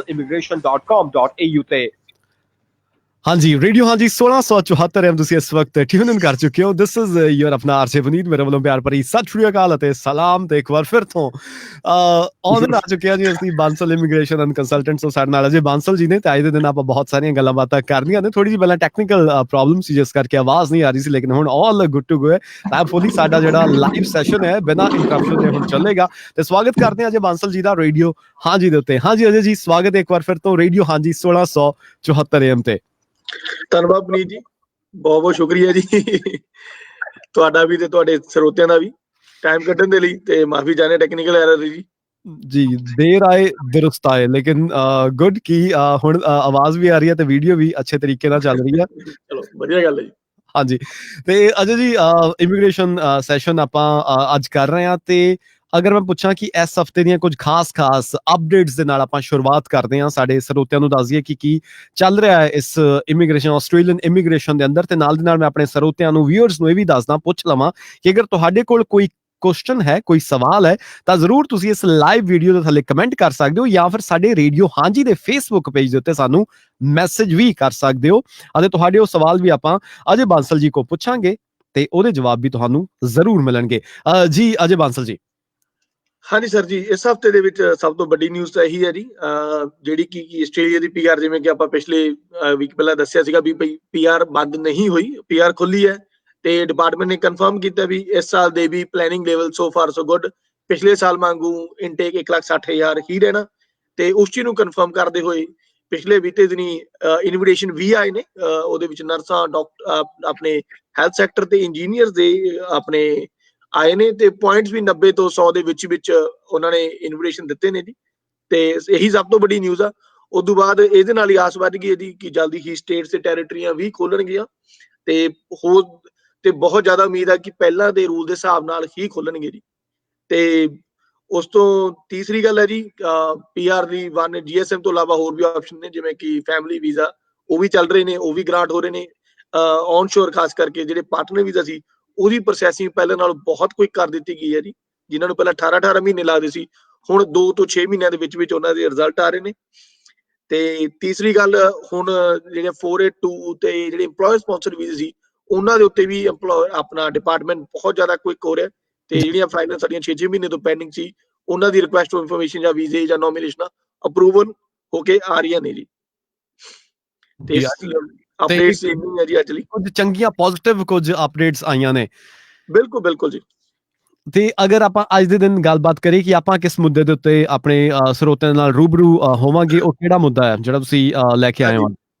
immigration.com.au ਤੇ। हाँ जी radio हाँ जी 1674 एम ਤੁਸੀਂ ਇਸ ਵਕਤ ਟਿਊਨ ਇਨ ਕਰ ਚੁੱਕੇ ਹੋ। ਦਿਸ ਇਜ਼ ਯੂਰ ਆਪਣਾ ਆਰਜੇ ਵਨੀਤ, ਮੇਰੇ ਵੱਲੋਂ ਪਿਆਰ ਭਰੀ ਸਤਿ ਸ਼੍ਰੀ ਅਕਾਲ ਅਤੇ ਸਲਾਮ ਤੇ ਇੱਕ ਵਾਰ ਫਿਰ ਤੋਂ ਆਨ ਆ ਚੁੱਕਿਆ ਜੀ ਅਸੀਂ ਬਾਂਸਲ ਇਮੀਗ੍ਰੇਸ਼ਨ ਐਂਡ ਕੰਸਲਟੈਂਟਸ ਤੋਂ ਸਾਡੇ ਨਾਲ ਅਜੇ ਬਾਂਸਲ ਜੀ ਨੇ ਤੇ ਅੱਜ ਦੇ ਦਿਨ ਆਪਾਂ ਬਹੁਤ ਸਾਰੀਆਂ ਗੱਲਾਂ ਬਾਤਾਂ ਕਰਨੀਆਂ ਨੇ। ਥੋੜੀ ਜਿਹੀ ਪਹਿਲਾਂ ਟੈਕਨੀਕਲ ਪ੍ਰੋਬਲਮ ਸੀ ਜਿਸ ਕਰਕੇ ਆਵਾਜ਼ ਨਹੀਂ ਆ ਰਹੀ ਸੀ, ਲੇਕਿਨ ਹੁਣ ਆਲ ਗੁੱਡ ਟੂ ਗੋ ਹੈ। ਹੋਪਫੁਲੀ ਸਾਡਾ ਜਿਹੜਾ ਲਾਈਵ ਸੈਸ਼ਨ ਹੈ ਬਿਨਾਂ ਇੰਟਰਪਸ਼ਨ ਦੇ ਹੁਣ ਚੱਲੇਗਾ ਤੇ ਸਵਾਗਤ ਕਰਦੇ ਹਾਂ ਅਜੇ ਬਾਂਸਲ ਜੀ ਦਾ ਰੇਡੀਓ ਹਾਂ ਜੀ ਦੇ ਉੱਤੇ। ਹਾਂ ਜੀ ਅਜੇ ਜੀ ਸਵਾਗਤ ਇੱਕ ਵਾਰ ਫਿਰ ਤੋਂ ਰੇਡੀਓ ਹਾਂ ਜੀ 1674 AM ਤੇ। ਧੰਨਵਾਦ ਪੁਨੀਤ ਜੀ, ਬਹੁਤ ਬਹੁਤ ਸ਼ੁਕਰੀਆ ਜੀ ਤੁਹਾਡਾ ਵੀ ਤੇ ਤੁਹਾਡੇ ਸਰੋਤਿਆਂ ਦਾ ਵੀ ਟਾਈਮ ਕੱਢਣ ਦੇ ਲਈ, ਤੇ ਮਾਫੀ ਚਾਹੁੰਦੇ ਟੈਕਨੀਕਲ ਐਰਰ ਜੀ। ਜੀ ਦੇਰ ਆਏ ਦੁਰਸਤ ਆਏ, ਲੇਕਿਨ ਗੁੱਡ ਕੀ ਹੁਣ ਆਵਾਜ਼ ਵੀ ਆ ਰਹੀ ਹੈ ਤੇ ਵੀਡੀਓ ਵੀ ਅੱਛੇ ਤਰੀਕੇ ਨਾਲ ਚੱਲ ਰਹੀ ਹੈ। ਚਲੋ ਵਧੀਆ ਗੱਲ ਹੈ ਜੀ। ਹਾਂਜੀ ਤੇ ਅਜੇ ਜੀ ਇਮੀਗ੍ਰੇਸ਼ਨ ਸੈਸ਼ਨ ਆਪਾਂ ਅੱਜ ਕਰ ਰਹੇ ਹਾਂ ਤੇ ਅਗਰ ਮੈਂ ਪੁੱਛਾਂ ਕਿ ਇਸ ਹਫਤੇ ਦੀਆਂ ਕੁਝ ਖਾਸ ਅਪਡੇਟਸ ਦੇ ਨਾਲ ਆਪਾਂ ਸ਼ੁਰੂਆਤ ਕਰਦੇ ਹਾਂ, ਸਾਡੇ ਸਰੋਤਿਆਂ ਨੂੰ ਦੱਸ ਦਈਏ ਕਿ ਕੀ ਚੱਲ ਰਿਹਾ ਹੈ ਇਸ ਇਮੀਗ੍ਰੇਸ਼ਨ ਆਸਟ੍ਰੇਲੀਅਨ ਇਮੀਗ੍ਰੇਸ਼ਨ ਦੇ ਅੰਦਰ, ਤੇ ਨਾਲ ਦੀ ਨਾਲ ਮੈਂ ਆਪਣੇ ਸਰੋਤਿਆਂ ਨੂੰ ਵਿਊਅਰਸ ਨੂੰ ਇਹ ਵੀ ਦੱਸਦਾ ਪੁੱਛ ਲਵਾਂ ਕਿ ਅਗਰ ਤੁਹਾਡੇ ਕੋਲ ਕੋਈ ਕੁਐਸਚਨ ਹੈ, ਕੋਈ ਸਵਾਲ ਹੈ ਤਾਂ ਜ਼ਰੂਰ ਤੁਸੀਂ ਇਸ ਲਾਈਵ ਵੀਡੀਓ ਦੇ ਥੱਲੇ ਕਮੈਂਟ ਕਰ ਸਕਦੇ ਹੋ ਜਾਂ ਫਿਰ ਸਾਡੇ ਰੇਡੀਓ ਹਾਂਜੀ ਦੇ ਫੇਸਬੁੱਕ ਪੇਜ ਦੇ ਉੱਤੇ ਸਾਨੂੰ ਮੈਸੇਜ ਵੀ ਕਰ ਸਕਦੇ ਹੋ ਅਤੇ ਤੁਹਾਡੇ ਉਹ ਸਵਾਲ ਵੀ ਆਪਾਂ ਅਜੇ ਬਾਂਸਲ ਜੀ ਕੋ ਪੁੱਛਾਂਗੇ ਤੇ ਉਹਦੇ ਜਵਾਬ ਵੀ ਤੁਹਾਨੂੰ ਜ਼ਰੂਰ ਮਿਲਣਗੇ। ਜੀ ਅਜੇ ਬਾਂਸਲ ਜੀ। ਹਾਂਜੀ ਸਰ ਜੀ, ਇਸ ਹਫਤੇ ਦੇ ਵਿੱਚ ਸਭ ਤੋਂ ਵੱਡੀ ਨਿਊਜ਼ ਤਾਂ ਇਹੀ ਹੈ ਜੀ, ਜਿਹੜੀ ਕਿ ਆਸਟ੍ਰੇਲੀਆ ਦੀ ਪੀਆਰ, ਜਿਵੇਂ ਕਿ ਆਪਾਂ ਪਿਛਲੇ ਵੀਕ ਪਹਿਲਾਂ ਦੱਸਿਆ ਸੀਗਾ ਵੀ ਪੀਆਰ ਬੰਦ ਨਹੀਂ ਹੋਈ, ਪੀਆਰ ਖੁੱਲੀ ਹੈ ਤੇ ਡਿਪਾਰਟਮੈਂਟ ਨੇ ਕਨਫਰਮ ਕੀਤਾ ਵੀ ਇਸ ਸਾਲ ਦੇ ਵੀ planning level so far so good, ਪਿਛਲੇ ਸਾਲ ਵਾਂਗੂ ਇਨਟੇਕ 1,60,000 ਹੀ ਰਹਿਣਾ। ਤੇ ਉਸ ਚੀਜ਼ ਨੂੰ ਕਨਫਰਮ ਕਰਦੇ ਹੋਏ ਪਿਛਲੇ ਬੀਤੇ ਦਿਨੀ ਇਨਵੀਟੇਸ਼ਨ ਵੀ ਆਏ ਨੇ, ਉਹਦੇ ਵਿੱਚ ਨਰਸਾਂ, ਡਾਕਟਰ, ਆਪਣੇ ਹੈਲਥ ਸੈਕਟਰ ਤੇ ਇੰਜੀਨੀਅਰ ਦੇ ਆਪਣੇ ਆਏ ਨੇ ਤੇ ਪੁਆਇੰਟਸ ਵੀ 90 ਤੋਂ 100 ਦੇ ਵਿੱਚ ਉਹਨਾਂ ਨੇ ਇਨਵੀਟੇਸ਼ਨ ਦਿੱਤੇ ਨੇ ਜੀ। ਤੇ ਇਹੀ ਸਭ ਤੋਂ ਵੱਡੀ ਨਿਊਜ਼ ਆ। ਉਸ ਤੋਂ ਬਾਅਦ ਇਹਦੇ ਨਾਲ ਹੀ ਆਸ ਵੱਧ ਗਈ ਇਹਦੀ ਕਿ ਜਲਦੀ ਹੀ ਸਟੇਟਸ ਤੇ ਟੈਰੀਟਰੀਆਂ ਵੀ ਖੋਲਣਗੀਆਂ ਤੇ ਹੋਰ ਤੇ ਬਹੁਤ ਜ਼ਿਆਦਾ ਉਮੀਦ ਆ ਕਿ ਪਹਿਲਾਂ ਦੇ ਰੂਲ ਦੇ ਹਿਸਾਬ ਨਾਲ ਹੀ ਖੋਲਣਗੇ ਜੀ। ਤੇ ਉਸ ਤੋਂ ਤੀਸਰੀ ਗੱਲ ਹੈ ਜੀ, ਪੀਆਰ ਦੀ ਵਨ ਜੀਐਸਐਮ ਤੋਂ ਇਲਾਵਾ ਹੋਰ ਵੀ ਆਪਸ਼ਨ ਨੇ, ਜਿਵੇਂ ਕਿ ਫੈਮਿਲੀ ਵੀਜ਼ਾ, ਉਹ ਵੀ ਚੱਲ ਰਹੇ ਨੇ, ਉਹ ਵੀ ਗ੍ਰਾਂਟ ਹੋ ਰਹੇ ਨੇ। ਔਨ ਸ਼ੋਰ ਖਾਸ ਕਰਕੇ ਜਿਹੜੇ ਪਾਰਟਨਰ ਵੀਜ਼ਾ ਸੀ ਉਹਦੀ ਪ੍ਰੋਸੈਸਿੰਗ ਪਹਿਲਾਂ ਨਾਲੋਂ ਬਹੁਤ ਕੁਇਕ ਕਰ ਦਿੱਤੀ ਗਈ ਹੈ ਜੀ। ਜਿਨ੍ਹਾਂ ਨੂੰ ਪਹਿਲਾਂ 18 ਮਹੀਨੇ ਲੱਗਦੇ ਸੀ, ਹੁਣ 2 ਤੋਂ 6 ਮਹੀਨਿਆਂ ਦੇ ਵਿੱਚ ਉਹਨਾਂ ਦੇ ਰਿਜ਼ਲਟ ਆ ਰਹੇ ਨੇ। ਤੇ ਤੀਸਰੀ ਗੱਲ, ਹੁਣ ਜਿਹੜੇ 482 ਤੇ ਜਿਹੜੇ EMPLOYER ਸਪਾਂਸਰਡ ਵੀਜ਼ੇ ਸੀ ਉਹਨਾਂ ਦੇ ਉੱਤੇ ਵੀ ਆਪਣਾ ਡਿਪਾਰਟਮੈਂਟ ਬਹੁਤ ਜ਼ਿਆਦਾ ਕੁਇਕ ਹੋ ਰਿਹਾ ਤੇ ਜਿਹੜੀਆਂ ਫਾਈਨਲ ਸਾਡੀਆਂ 6 ਮਹੀਨੇ ਤੋਂ ਪੈਂਡਿੰਗ ਸੀ ਉਹਨਾਂ ਦੀ ਰਿਕੁਐਸਟ ਫॉर ਇਨਫੋਰਮੇਸ਼ਨ ਜਾਂ ਵੀਜ਼ੇ ਜਾਂ ਨੋਮੀਨੇਸ਼ਨ ਅਪਰੂਵਲ ਹੋ ਕੇ ਆ ਰਹੀਆਂ ਨੇ ਜੀ। ਤੇ ਅਪਡੇਟਸ ਇੰਨੀ ਹੈ ਜੀ ਅੱਜ ਲਈ। ਕੁਝ ਚੰਗੀਆਂ ਪੋਜ਼ਿਟਿਵ ਕੁਝ ਅਪਡੇਟਸ ਆਈਆਂ ਨੇ। ਬਿਲਕੁਲ ਬਿਲਕੁਲ ਜੀ। ਤੇ ਅਗਰ ਆਪਾਂ ਅੱਜ ਦੇ ਦਿਨ ਗੱਲਬਾਤ ਕਰੀਏ ਕਿ ਆਪਾਂ ਕਿਸ ਮੁੱਦੇ ਦੇ ਉੱਤੇ ਆਪਣੇ ਸਰੋਤਿਆਂ ਨਾਲ ਰੂਬਰੂ ਹੋਵਾਂਗੇ, ਉਹ ਕਿਹੜਾ ਮੁੱਦਾ ਹੈ ਜਿਹੜਾ ਤੁਸੀਂ ਲੈ ਕੇ ਆਏ ਹੋ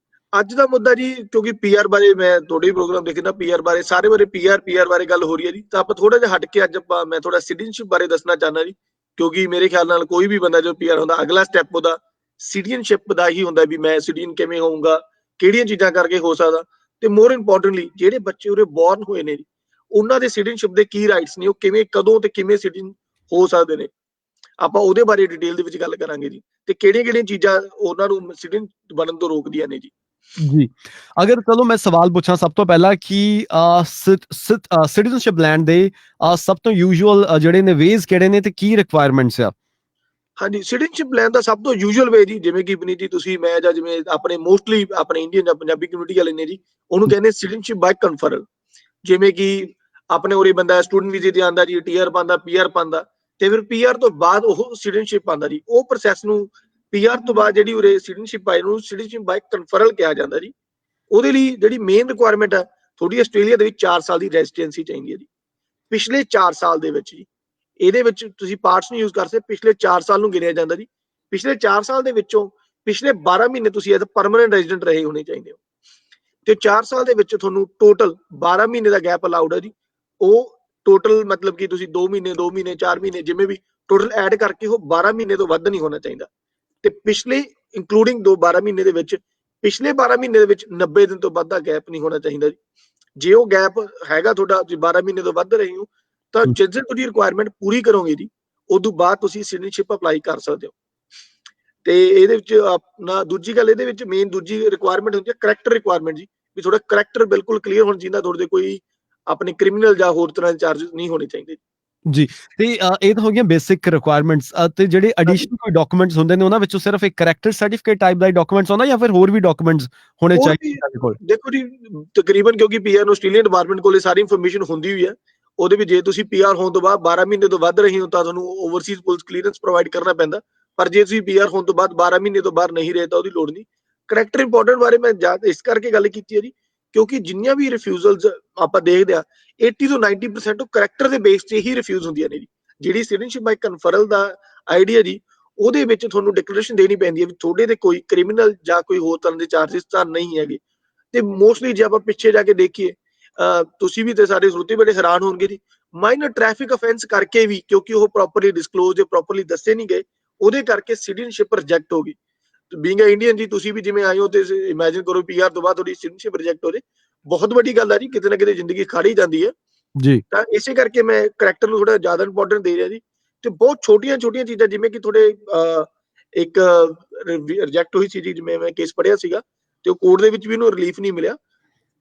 ਅੱਜ ਦਾ ਮੁੱਦਾ ਜੀ? ਕਿਉਂਕਿ ਪੀਆਰ ਬਾਰੇ ਮੈਂ ਤੁਹਾਡੇ ਪ੍ਰੋਗਰਾਮ ਦੇਖਦਾ, ਪੀਆਰ ਬਾਰੇ ਸਾਰੇ ਬਾਰੇ ਪੀਆਰ ਬਾਰੇ ਗੱਲ ਹੋ ਰਹੀ ਹੈ ਜੀ, ਤਾਂ ਆਪਾਂ ਥੋੜਾ ਜਿਹਾ ਹਟ ਕੇ ਅੱਜ ਮੈਂ ਥੋੜਾ ਸਿਟੀਜ਼ਨਸ਼ਿਪ ਬਾਰੇ ਦੱਸਣਾ ਚਾਹੁੰਦਾ ਜੀ। ਕਿਉਂਕਿ ਮੇਰੇ ਖਿਆਲ ਨਾਲ ਕੋਈ ਵੀ ਬੰਦਾ ਜੋ ਪੀਆਰ ਹੁੰਦਾ, ਅਗਲਾ ਸਟੈਪ ਉਹਦਾ ਸਿਟੀਜ਼ਨਸ਼ਿਪ ਦਾ ਹੀ ਹੁੰਦਾ ਵੀ ਮੈਂ ਸਿਟੀਜ਼ਨ ਕਿਵੇਂ ਹੋਊਂਗਾ, ਕਿਹੜੀਆਂ ਚੀਜ਼ਾਂ ਕਰਕੇ ਹੋ ਸਕਦਾ, ਤੇ ਮੋਰ ਇੰਪੋਰਟੈਂਟਲੀ ਜਿਹੜੇ ਬੱਚੇ ਉਰੇ ਬੋਰਨ ਹੋਏ ਨੇ ਉਹਨਾਂ ਦੇ ਸਿਟੀਜ਼ਨਸ਼ਿਪ ਦੇ ਕੀ ਰਾਈਟਸ ਨੇ, ਉਹ ਕਿਵੇਂ, ਕਦੋਂ ਤੇ ਕਿਵੇਂ ਸਿਟੀਜ਼ਨ ਹੋ ਸਕਦੇ ਨੇ, ਆਪਾਂ ਉਹਦੇ ਬਾਰੇ ਡਿਟੇਲ ਦੇ ਵਿੱਚ ਗੱਲ ਕਰਾਂਗੇ ਜੀ। ਤੇ ਕਿਹੜੀਆਂ ਚੀਜ਼ਾਂ ਉਹਨਾਂ ਨੂੰ ਸਿਟੀਜ਼ਨ ਬਣਨ ਤੋਂ ਰੋਕਦੀਆਂ ਨੇ ਜੀ। ਜੀ ਅਗਰ ਚਲੋ ਮੈਂ ਸਵਾਲ ਪੁੱਛਾਂ ਸਭ ਤੋਂ ਪਹਿਲਾਂ ਕਿ ਸਿਟੀਜ਼ਨਸ਼ਿਪ ਲੈਣ ਦੇ ਸਭ ਤੋਂ ਯੂਜੂਅਲ ਜਿਹੜੇ ਨੇ ਵੇਜ਼ ਕਿਹੜੇ ਨੇ ਤੇ ਕੀ ਰਿਕੁਆਇਰਮੈਂਟਸ ਆ? ਹਾਂਜੀ, ਸਿਟੀਜ਼ਨਸ਼ਿਪ ਲੈਣ ਦਾ ਸਭ ਤੋਂ ਯੂਜੂਅਲ ਵੇ ਜੀ, ਜਿਵੇਂ ਕਿ ਪੁਨੀਤ ਜੀ ਤੁਸੀਂ, ਮੈਂ ਜਾਂ ਜਿਵੇਂ ਆਪਣੇ ਮੋਸਟਲੀ ਆਪਣੇ ਇੰਡੀਅਨ ਜਾਂ ਪੰਜਾਬੀ ਕਮਿਊਨਿਟੀ ਵਾਲੇ ਨੇ ਜੀ, ਉਹਨੂੰ ਕਹਿੰਦੇ ਸਿਟੀਜ਼ਨਸ਼ਿਪ ਬਾਈ ਕਨਫਰਲ। ਜਿਵੇਂ ਕਿ ਆਪਣੇ ਉਰੇ ਬੰਦਾ ਸਟੂਡੈਂਟ ਵੀਜ਼ੇ ਤੇ ਆਉਂਦਾ ਜੀ, ਟੀਆਰ ਪਾਉਂਦਾ, ਪੀਆਰ ਪਾਉਂਦਾ, ਤੇ ਫਿਰ ਪੀਆਰ ਤੋਂ ਬਾਅਦ ਉਹ ਸਿਟੀਜ਼ਨਸ਼ਿਪ ਪਾਉਂਦਾ ਜੀ। ਉਹ ਪ੍ਰੋਸੈਸ ਨੂੰ ਪੀਆਰ ਤੋਂ ਬਾਅਦ ਜਿਹੜੀ ਉਰੇ ਸਿਟੀਜ਼ਨਸ਼ਿਪ ਆਈ ਨੂੰ ਸਿਟੀਜ਼ਨਸ਼ਿਪ ਬਾਈ ਕਨਫਰਲ ਕਿਹਾ ਜਾਂਦਾ ਜੀ। ਉਹਦੇ ਲਈ ਜਿਹੜੀ ਮੇਨ ਰਿਕੁਆਇਰਮੈਂਟ ਹੈ ਤੁਹਾਡੀ ਆਸਟ੍ਰੇਲੀਆ ਦੇ ਵਿੱਚ 4 ਸਾਲ ਦੀ ਰੈਜ਼ੀਡੈਂਸੀ ਚਾਹੀਦੀ ਹੈ ਜੀ। ਪਿਛਲੇ 4 ਸਾਲ ਦੇ ਵਿੱਚ ਜੀ, ਇਹਦੇ ਵਿੱਚ ਤੁਸੀਂ ਪਾਰਟਸ ਨੂੰ ਯੂਜ਼ ਕਰ ਸਕਦੇ, ਪਿਛਲੇ 4 ਸਾਲ ਨੂੰ ਗਿਣਿਆ ਜਾਂਦਾ ਜੀ। ਪਿਛਲੇ 4 ਸਾਲ ਦੇ ਵਿੱਚੋਂ ਪਿਛਲੇ 12 ਮਹੀਨੇ ਤੁਸੀਂ ਐਜ਼ ਪਰਮਨੈਂਟ ਰੈਜ਼ੀਡੈਂਟ ਰਹੇ ਹੋਣੇ ਚਾਹੀਦੇ ਹੋ। ਤੇ 4 ਸਾਲ ਦੇ ਵਿੱਚ ਤੁਹਾਨੂੰ ਟੋਟਲ 12 ਮਹੀਨੇ ਦਾ ਗੈਪ ਅਲਾਉਡ ਹੈ ਜੀ। ਉਹ ਟੋਟਲ ਮਤਲਬ ਕਿ ਤੁਸੀਂ 2 ਮਹੀਨੇ 2 ਮਹੀਨੇ 4 ਮਹੀਨੇ ਜਿਵੇਂ ਵੀ ਟੋਟਲ ਐਡ ਕਰਕੇ ਉਹ 12 ਮਹੀਨੇ ਤੋਂ ਵੱਧ ਨਹੀਂ ਹੋਣਾ ਚਾਹੀਦਾ। ਤੇ ਪਿਛਲੇ ਇੰਕਲੂਡਿੰਗ 2 12 ਮਹੀਨੇ ਦੇ ਵਿੱਚ ਪਿਛਲੇ 12 ਮਹੀਨੇ ਦੇ ਵਿੱਚ 90 ਦਿਨ ਤੋਂ ਵੱਧ ਦਾ ਗੈਪ ਨਹੀਂ ਹੋਣਾ ਚਾਹੀਦਾ ਜੀ। ਜੇ ਉਹ ਗੈਪ ਹੈਗਾ ਤੁਹਾਡਾ, ਜੇ 12 ਮਹੀਨੇ ਤੋਂ ਵੱਧ ਰਹੇ ਹੋ, ਤਾਂ ਜਿਸ ਦਿਨ ਤੁਹਾਡੀ ਰਿਕੁਆਇਰਮੈਂਟ ਪੂਰੀ ਕਰੋਗੇ ਜੀ ਉਦੋਂ ਬਾਅਦ ਤੁਸੀਂ ਸਿਟੀਜ਼ਨਸ਼ਿਪ ਅਪਲਾਈ ਕਰ ਸਕਦੇ ਹੋ। ਤੇ ਇਹਦੇ ਵਿੱਚ ਆਪਣਾ ਦੂਜੀ ਗੱਲ, ਇਹਦੇ ਵਿੱਚ ਮੇਨ ਦੂਜੀ ਰਿਕੁਆਇਰਮੈਂਟ ਹੁੰਦੀ ਹੈ ਕਰੈਕਟਰ ਰਿਕੁਆਇਰਮੈਂਟ ਜੀ, ਵੀ ਤੁਹਾਡਾ ਕਰੈਕਟਰ ਬਿਲਕੁਲ ਕਲੀਅਰ ਹੋਣਾ ਚਾਹੀਦਾ, ਤੁਹਾਡੇ ਕੋਈ ਆਪਣੇ ਕ੍ਰਿਮੀਨਲ ਜਾਂ ਹੋਰ ਤਰ੍ਹਾਂ ਦੇ ਚਾਰजेस ਨਹੀਂ ਹੋਣੇ ਚਾਹੀਦੇ। ਜੀ, ਤੇ ਇਹ ਤਾਂ ਹੋ ਗਈਆਂ ਬੇਸਿਕ ਰਿਕੁਆਇਰਮੈਂਟਸ ਤੇ ਜਿਹੜੇ ਹਾਂਜੀ ਐਡੀਸ਼ਨਲ ਕੋਈ ਡਾਕੂਮੈਂਟਸ ਹੁੰਦੇ ਨੇ ਉਹਨਾਂ ਵਿੱਚੋਂ ਸਿਰਫ ਇੱਕ ਕਰੈਕਟਰ ਸਰਟੀਫਿਕੇਟ ਟਾਈਪ ਦਾ ਹੀ ਡਾਕੂਮੈਂਟਸ ਆਉਂਦਾ ਜਾਂ ਫਿਰ ਹੋਰ ਵੀ ਡਾਕੂਮੈਂਟਸ ਹੋਣੇ ਹੋਰ ਚਾਹੀਦੇ ਵੀ ਤੁਹਾਡੇ ਕੋਲ? ਦੇਖੋ ਜੀ, ਤਕਰੀਬਨ ਕਿਉਂਕਿ ਪੀਆਰ ਨੂੰ ਆਸਟ੍ਰੇਲੀਅਨ ਡਿਪਾਰਟਮੈਂਟ ਕੋਲੇ ਸਾਰੀ ਇਨਫੋਰਮੇਸ਼ਨ ਹੁੰਦੀ ਹੋਈ ਹੈ। ਉਹਦੇ ਵਿੱਚ ਜੇ ਤੁਸੀਂ ਪੀਆਰ ਹੋਣ ਤੋਂ ਬਾਅਦ 12 ਮਹੀਨੇ ਤੋਂ ਵੱਧ ਰਹੇ ਹੋ ਤਾਂ ਤੁਹਾਨੂੰ ਓਵਰਸੀਜ਼ ਪੁਲਿਸ ਕਲੀਅਰੈਂਸ ਪ੍ਰੋਵਾਈਡ ਕਰਨਾ ਪੈਂਦਾ। ਪਰ ਜੇ ਤੁਸੀਂ ਪੀਆਰ ਹੋਣ ਤੋਂ ਬਾਅਦ 12 ਮਹੀਨੇ ਤੋਂ ਬਾਹਰ ਨਹੀਂ ਰਹੇ ਤਾਂ ਉਹਦੀ ਲੋੜ ਨਹੀਂ। ਕਰੈਕਟਰ ਇੰਪੋਰਟੈਂਟ ਬਾਰੇ ਮੈਂ ਇਸ ਕਰਕੇ ਗੱਲ ਕੀਤੀ ਹੈ ਜੀ, ਕਿਉਂਕਿ ਜਿੰਨੀਆਂ ਵੀ ਰਿਫਿਊਜ਼ਲਸ ਆਪਾਂ ਦੇਖਦੇ ਆ 80 ਤੋਂ 90% ਉਹ ਕਰੈਕਟਰ ਦੇ ਬੇਸ ਤੇ ਹੀ ਰਿਫਿਊਜ਼ ਹੁੰਦੀਆਂ ਨੇ ਜੀ। ਜਿਹੜੀ ਸਿਟੀਜ਼ਨਸ਼ਿਪ ਬਾਈ ਕਨਫਰਲ ਦਾ ਆਈਡੀਆ ਜੀ, ਉਹਦੇ ਵਿੱਚ ਤੁਹਾਨੂੰ ਡਿਕਲੇਰੇਸ਼ਨ ਦੇਣੀ ਪੈਂਦੀ ਹੈ ਵੀ ਤੁਹਾਡੇ ਤੇ ਕੋਈ ਕ੍ਰਿਮੀਨਲ ਜਾਂ ਕੋਈ ਹੋਰ ਤਰ੍ਹਾਂ ਦੇ ਚਾਰजेस ਤਾਂ ਨਹੀਂ ਹੈਗੇ। ਤੇ ਮੋਸਟਲੀ ਜੇ ਆਪਾਂ ਪਿੱਛੇ ਜਾ ਕੇ ਦੇਖੀਏ, ਤੁਸੀਂ ਵੀ ਤੇ ਸਾਡੇ ਸਰੋਤੇ ਬੜੇ ਹੈਰਾਨ ਹੋਣਗੇ ਜੀ, ਮਾਈਨਰ ਟ੍ਰੈਫਿਕ ਅਫੈਂਸ ਕਰਕੇ ਵੀ ਕਿਉਂਕਿ ਉਹ ਪ੍ਰੋਪਰਲੀ ਡਿਸਕਲੋਜ਼ ਜਾਂ ਪ੍ਰੋਪਰਲੀ ਦੱਸੇ ਨਹੀਂ ਗਏ, ਉਹਦੇ ਕਰਕੇ ਸਿਟੀਜ਼ਨਸ਼ਿਪ ਰਿਜੈਕਟ ਹੋ ਗਈ। ਬੀਇੰਗ ਅ ਇੰਡੀਅਨ ਜੀ, ਤੁਸੀਂ ਵੀ ਜਿਵੇਂ ਆਏ ਹੋ ਤੇ ਇਮੇਜਿਨ ਕਰੋ ਪੀਆਰ ਤੋਂ ਬਾਅਦ ਤੁਹਾਡੀ ਸਿਟੀਜ਼ਨਸ਼ਿਪ ਰਿਜੈਕਟ ਹੋ ਜੇ, ਬਹੁਤ ਵੱਡੀ ਗੱਲ ਆ ਜੀ, ਕਿਤੇ ਨਾ ਕਿਤੇ ਜ਼ਿੰਦਗੀ ਖੜ ਹੀ ਜਾਂਦੀ ਹੈ। ਜੀ, ਤਾਂ ਇਸੇ ਕਰਕੇ ਮੈਂ ਕਰੈਕਟਰ ਨੂੰ ਥੋੜਾ ਜ਼ਿਆਦਾ ਇੰਪੋਰਟੈਂਟ ਦੇ ਰਿਹਾ ਜੀ। ਤੇ ਬਹੁਤ ਛੋਟੀਆਂ ਛੋਟੀਆਂ ਚੀਜ਼ਾਂ ਜਿਵੇਂ ਕਿ ਤੁਹਾਡੇ ਇੱਕ ਰਿਜੈਕਟ ਹੋਈ ਸੀ ਜੀ, ਜਿਵੇਂ ਮੈਂ ਕੇਸ ਪੜਿਆ ਸੀਗਾ ਤੇ ਉਹ ਕੋਰਟ ਦੇ ਵਿੱਚ ਵੀ ਉਹਨੂੰ ਰਿਲੀਫ ਨਹੀਂ ਮਿਲਿਆ।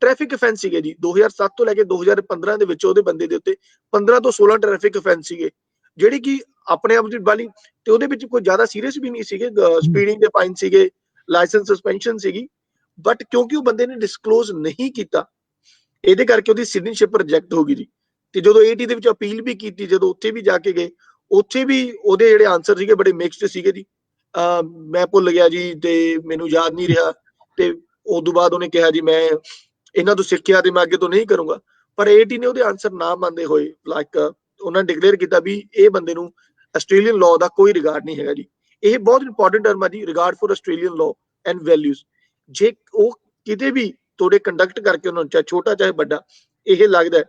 ਟ੍ਰੈਫਿਕ ਅਫੈਂਸ ਸੀਗੇ ਜੀ 2007 ਤੋਂ ਲੈ ਕੇ 2015 ਦੇ ਵਿੱਚ ਉਹਦੇ ਬੰਦੇ ਦੇ ਉੱਤੇ 15 ਤੋਂ 16 ਟ੍ਰੈਫਿਕ ਅਫੈਂਸ ਸੀਗੇ, ਜਿਹੜੀ ਕਿ ਆਪਣੇ ਆਪ ਚ ਵਾਲੀ, ਤੇ ਉਹਦੇ ਵਿੱਚ ਕੋਈ ਜ਼ਿਆਦਾ ਸੀਰੀਅਸ ਵੀ ਨਹੀਂ ਸੀਗੇ। ਸਪੀਡਿੰਗ ਦੇ ਫਾਈਨ ਸੀਗੇ, ਲਾਇਸੈਂਸ ਸਸਪੈਂਸ਼ਨ ਸੀਗੀ, ਬਟ ਕਿਉਂਕਿ ਉਹ ਬੰਦੇ ਨੇ ਡਿਸਕਲੋਜ਼ ਨਹੀਂ ਕੀਤਾ, ਇਹਦੇ ਕਰਕੇ ਉਹਦੀ ਸਿਟੀਜ਼ਨਸ਼ਿਪ ਰਿਜੈਕਟ ਹੋ ਗਈ ਜੀ। ਤੇ ਜਦੋਂ ਏਟੀ ਦੇ ਵਿੱਚ ਅਪੀਲ ਵੀ ਕੀਤੀ, ਜਦੋਂ ਉੱਥੇ ਵੀ ਜਾ ਕੇ ਗਏ, ਉੱਥੇ ਵੀ ਉਹਦੇ ਜਿਹੜੇ ਆਨਸਰ ਸੀਗੇ ਬੜੇ ਮਿਕਸਡ ਸੀਗੇ ਜੀ। ਮੈਂ ਭੁੱਲ ਗਿਆ ਜੀ ਤੇ ਮੈਨੂੰ ਯਾਦ ਨਹੀਂ ਰਿਹਾ, ਤੇ ਉਦੋਂ ਬਾਅਦ ਉਹਨੇ ਕਿਹਾ ਜੀ ਮੈਂ ਇਹਨਾਂ ਤੋਂ ਸਿੱਖਿਆ ਤੇ ਮੈਂ ਅੱਗੇ ਤੋਂ ਨਹੀਂ ਕਰੂੰਗਾ। ਪਰ ਏਟੀ ਨੇ ਉਹਦੇ ਆਨਸਰ ਨਾ ਮੰਨਦੇ ਹੋਏ ਲਾਈਕ ਉਹਨਾਂ ਨੇ ਡਿਕਲੇਅਰ ਕੀਤਾ ਵੀ ਇਹ ਬੰਦੇ ਨੂੰ ਆਸਟ੍ਰੇਲੀਅਨ ਲਾਅ ਦਾ ਕੋਈ ਰਿਗਾਰਡ ਨਹੀਂ ਹੈਗਾ ਜੀ। ਇਹ ਬਹੁਤ ਇੰਪੋਰਟੈਂਟ ਟਰਮ ਹੈ ਜੀ, regard for Australian law and values. ਜੇ ਉਹ ਕਿਤੇ ਵੀ ਤੁਹਾਡੇ ਕੰਡਕਟ ਕਰਕੇ ਉਹਨਾਂ ਨੂੰ ਚਾਹੇ ਛੋਟਾ ਚਾਹੇ ਵੱਡਾ ਇਹ ਲੱਗਦਾ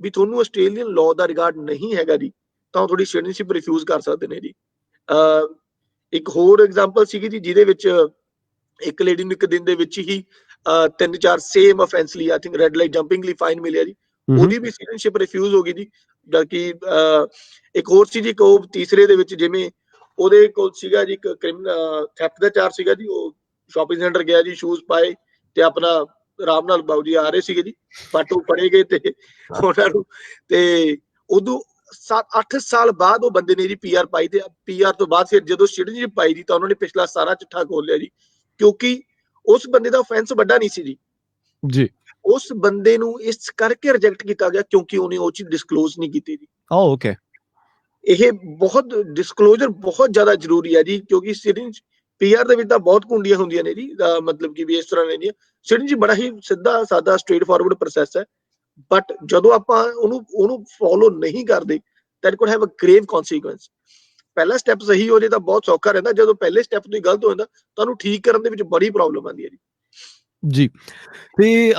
ਵੀ ਤੁਹਾਨੂੰ ਆਸਟ੍ਰੇਲੀਅਨ ਲਾਅ ਦਾ ਰਿਗਾਰਡ ਨਹੀਂ ਹੈਗਾ ਜੀ, ਤਾਂ ਉਹ ਤੁਹਾਡੀ ਸਿਟੀਜ਼ਨਸ਼ਿਪ ਰਿਫਿਊਜ਼ ਕਰ ਸਕਦੇ ਨੇ ਜੀ। ਇੱਕ ਹੋਰ ਐਗਜ਼ਾਮਪਲ ਸੀਗੀ ਜੀ, ਜਿਹਦੇ ਵਿੱਚ ਇੱਕ ਲੇਡੀ ਨੂੰ ਇੱਕ ਦਿਨ ਦੇ ਵਿੱਚ ਹੀ 3-4 ਸੇਮ ਅਫੈਂਸ ਲਈ I think red light jumping ਲਈ ਫਾਈਨ ਮਿਲਿਆ ਜੀ। ਉਹਦੀ ਵੀ ਸਿਟੀਜ਼ਨਸ਼ਿਪ ਰਿਫਿਊਜ਼ ਹੋ ਗਈ ਜੀ। ਜਦਕਿ ਇੱਕ ਹੋਰ ਸੀ ਜੀ, ਇੱਕ ਉਹ ਤੀਸਰੇ ਦੇ ਵਿੱਚ ਜਿਵੇਂ ਉਹਦੇ ਕੋਲ ਸੀਗਾ ਜੀ ਇੱਕ ਥੈਫਟ ਦਾ ਚਾਰਜ ਸੀਗਾ ਜੀ। ਉਹ ਸ਼ਾਪਿੰਗ ਸੈਂਟਰ ਗਿਆ ਜੀ, ਸ਼ੂਜ਼ ਪਾਏ ਤੇ ਆਪਣਾ ਆਰਾਮ ਨਾਲ ਬਾਊ ਜੀ ਆ ਰਹੇ ਸੀਗੇ ਜੀ, ਬਟ ਉਹ ਫੜੇ ਗਏ ਤੇ ਉਹਨਾਂ ਨੂੰ, ਤੇ ਉਦੋਂ 7-8 ਸਾਲ ਬਾਅਦ ਉਹ ਬੰਦੇ ਨੇ ਜੀ ਪੀਆਰ ਪਾਈ, ਤੇ ਪੀਆਰ ਤੋਂ ਬਾਅਦ ਫਿਰ ਜਦੋਂ ਸਿਟੀਜ਼ਨਸ਼ਿਪ ਪਾਈ ਜੀ ਤਾਂ ਉਹਨਾਂ ਨੇ ਪਿਛਲਾ ਸਾਰਾ ਚਿੱਠਾ ਖੋਲ ਲਿਆ ਜੀ, ਕਿਉਂਕਿ ਉਸ ਬੰਦੇ ਦਾ ਆਫੈਂਸ ਵੱਡਾ ਨਹੀਂ ਸੀ ਜੀ। ਜੀ। ਉਸ ਬੰਦੇ ਨੂੰ ਇਸ ਕਰਕੇ ਰਿਜੈਕਟ ਕੀਤਾ ਗਿਆ ਕਿਉਂਕਿ ਉਹਨੇ ਉਹ ਚੀਜ਼ ਡਿਸਕਲੋਜ਼ ਨਹੀਂ ਕੀਤੀ ਜੀ। ਓਹ ਓਕੇ। ਇਹ ਬਹੁਤ ਡਿਸਕਲੋਜ਼ਰ ਬਹੁਤ ਜ਼ਿਆਦਾ ਜ਼ਰੂਰੀ ਹੈ ਜੀ, ਕਿਉਂਕਿ ਸਿਟੀਜ਼ਨ ਪੀਆਰ ਦੇ ਵਿੱਚ ਤਾਂ ਬਹੁਤ ਕੁੰਡੀਆਂ ਹੁੰਦੀਆਂ ਨੇ ਜੀ, ਮਤਲਬ ਕਿ ਵੀ ਇਸ ਤਰ੍ਹਾਂ ਨੇ। ਸਿਟੀਜ਼ਨ ਜੀ ਬੜਾ ਹੀ ਸਿੱਧਾ ਸਾਦਾ ਸਟ੍ਰੇਟ ਫਾਰਵਰਡ ਪ੍ਰੋਸੈਸ ਹੈ, ਬਟ ਜਦੋਂ ਆਪਾਂ ਉਹਨੂੰ ਫੋਲੋ ਨਹੀਂ ਕਰਦੇ that could have a grave consequence. ਪਹਿਲਾ ਸਟੈਪ ਸਹੀ ਹੋ ਜੇ ਤਾਂ ਬਹੁਤ ਸੌਖਾ ਰਹਿੰਦਾ, ਜਦੋਂ ਪਹਿਲੇ ਸਟੈਪ ਤੋਂ ਹੀ ਗਲਤ ਹੋ ਜਾਂਦਾ ਤਾਂ ਉਹਨੂੰ ਠੀਕ ਕਰਨ ਦੇ ਵਿੱਚ ਬੜੀ ਪ੍ਰੋਬਲਮ ਆਉਂਦੀ ਹੈ ਜੀ। ਜੀ, ਤੇ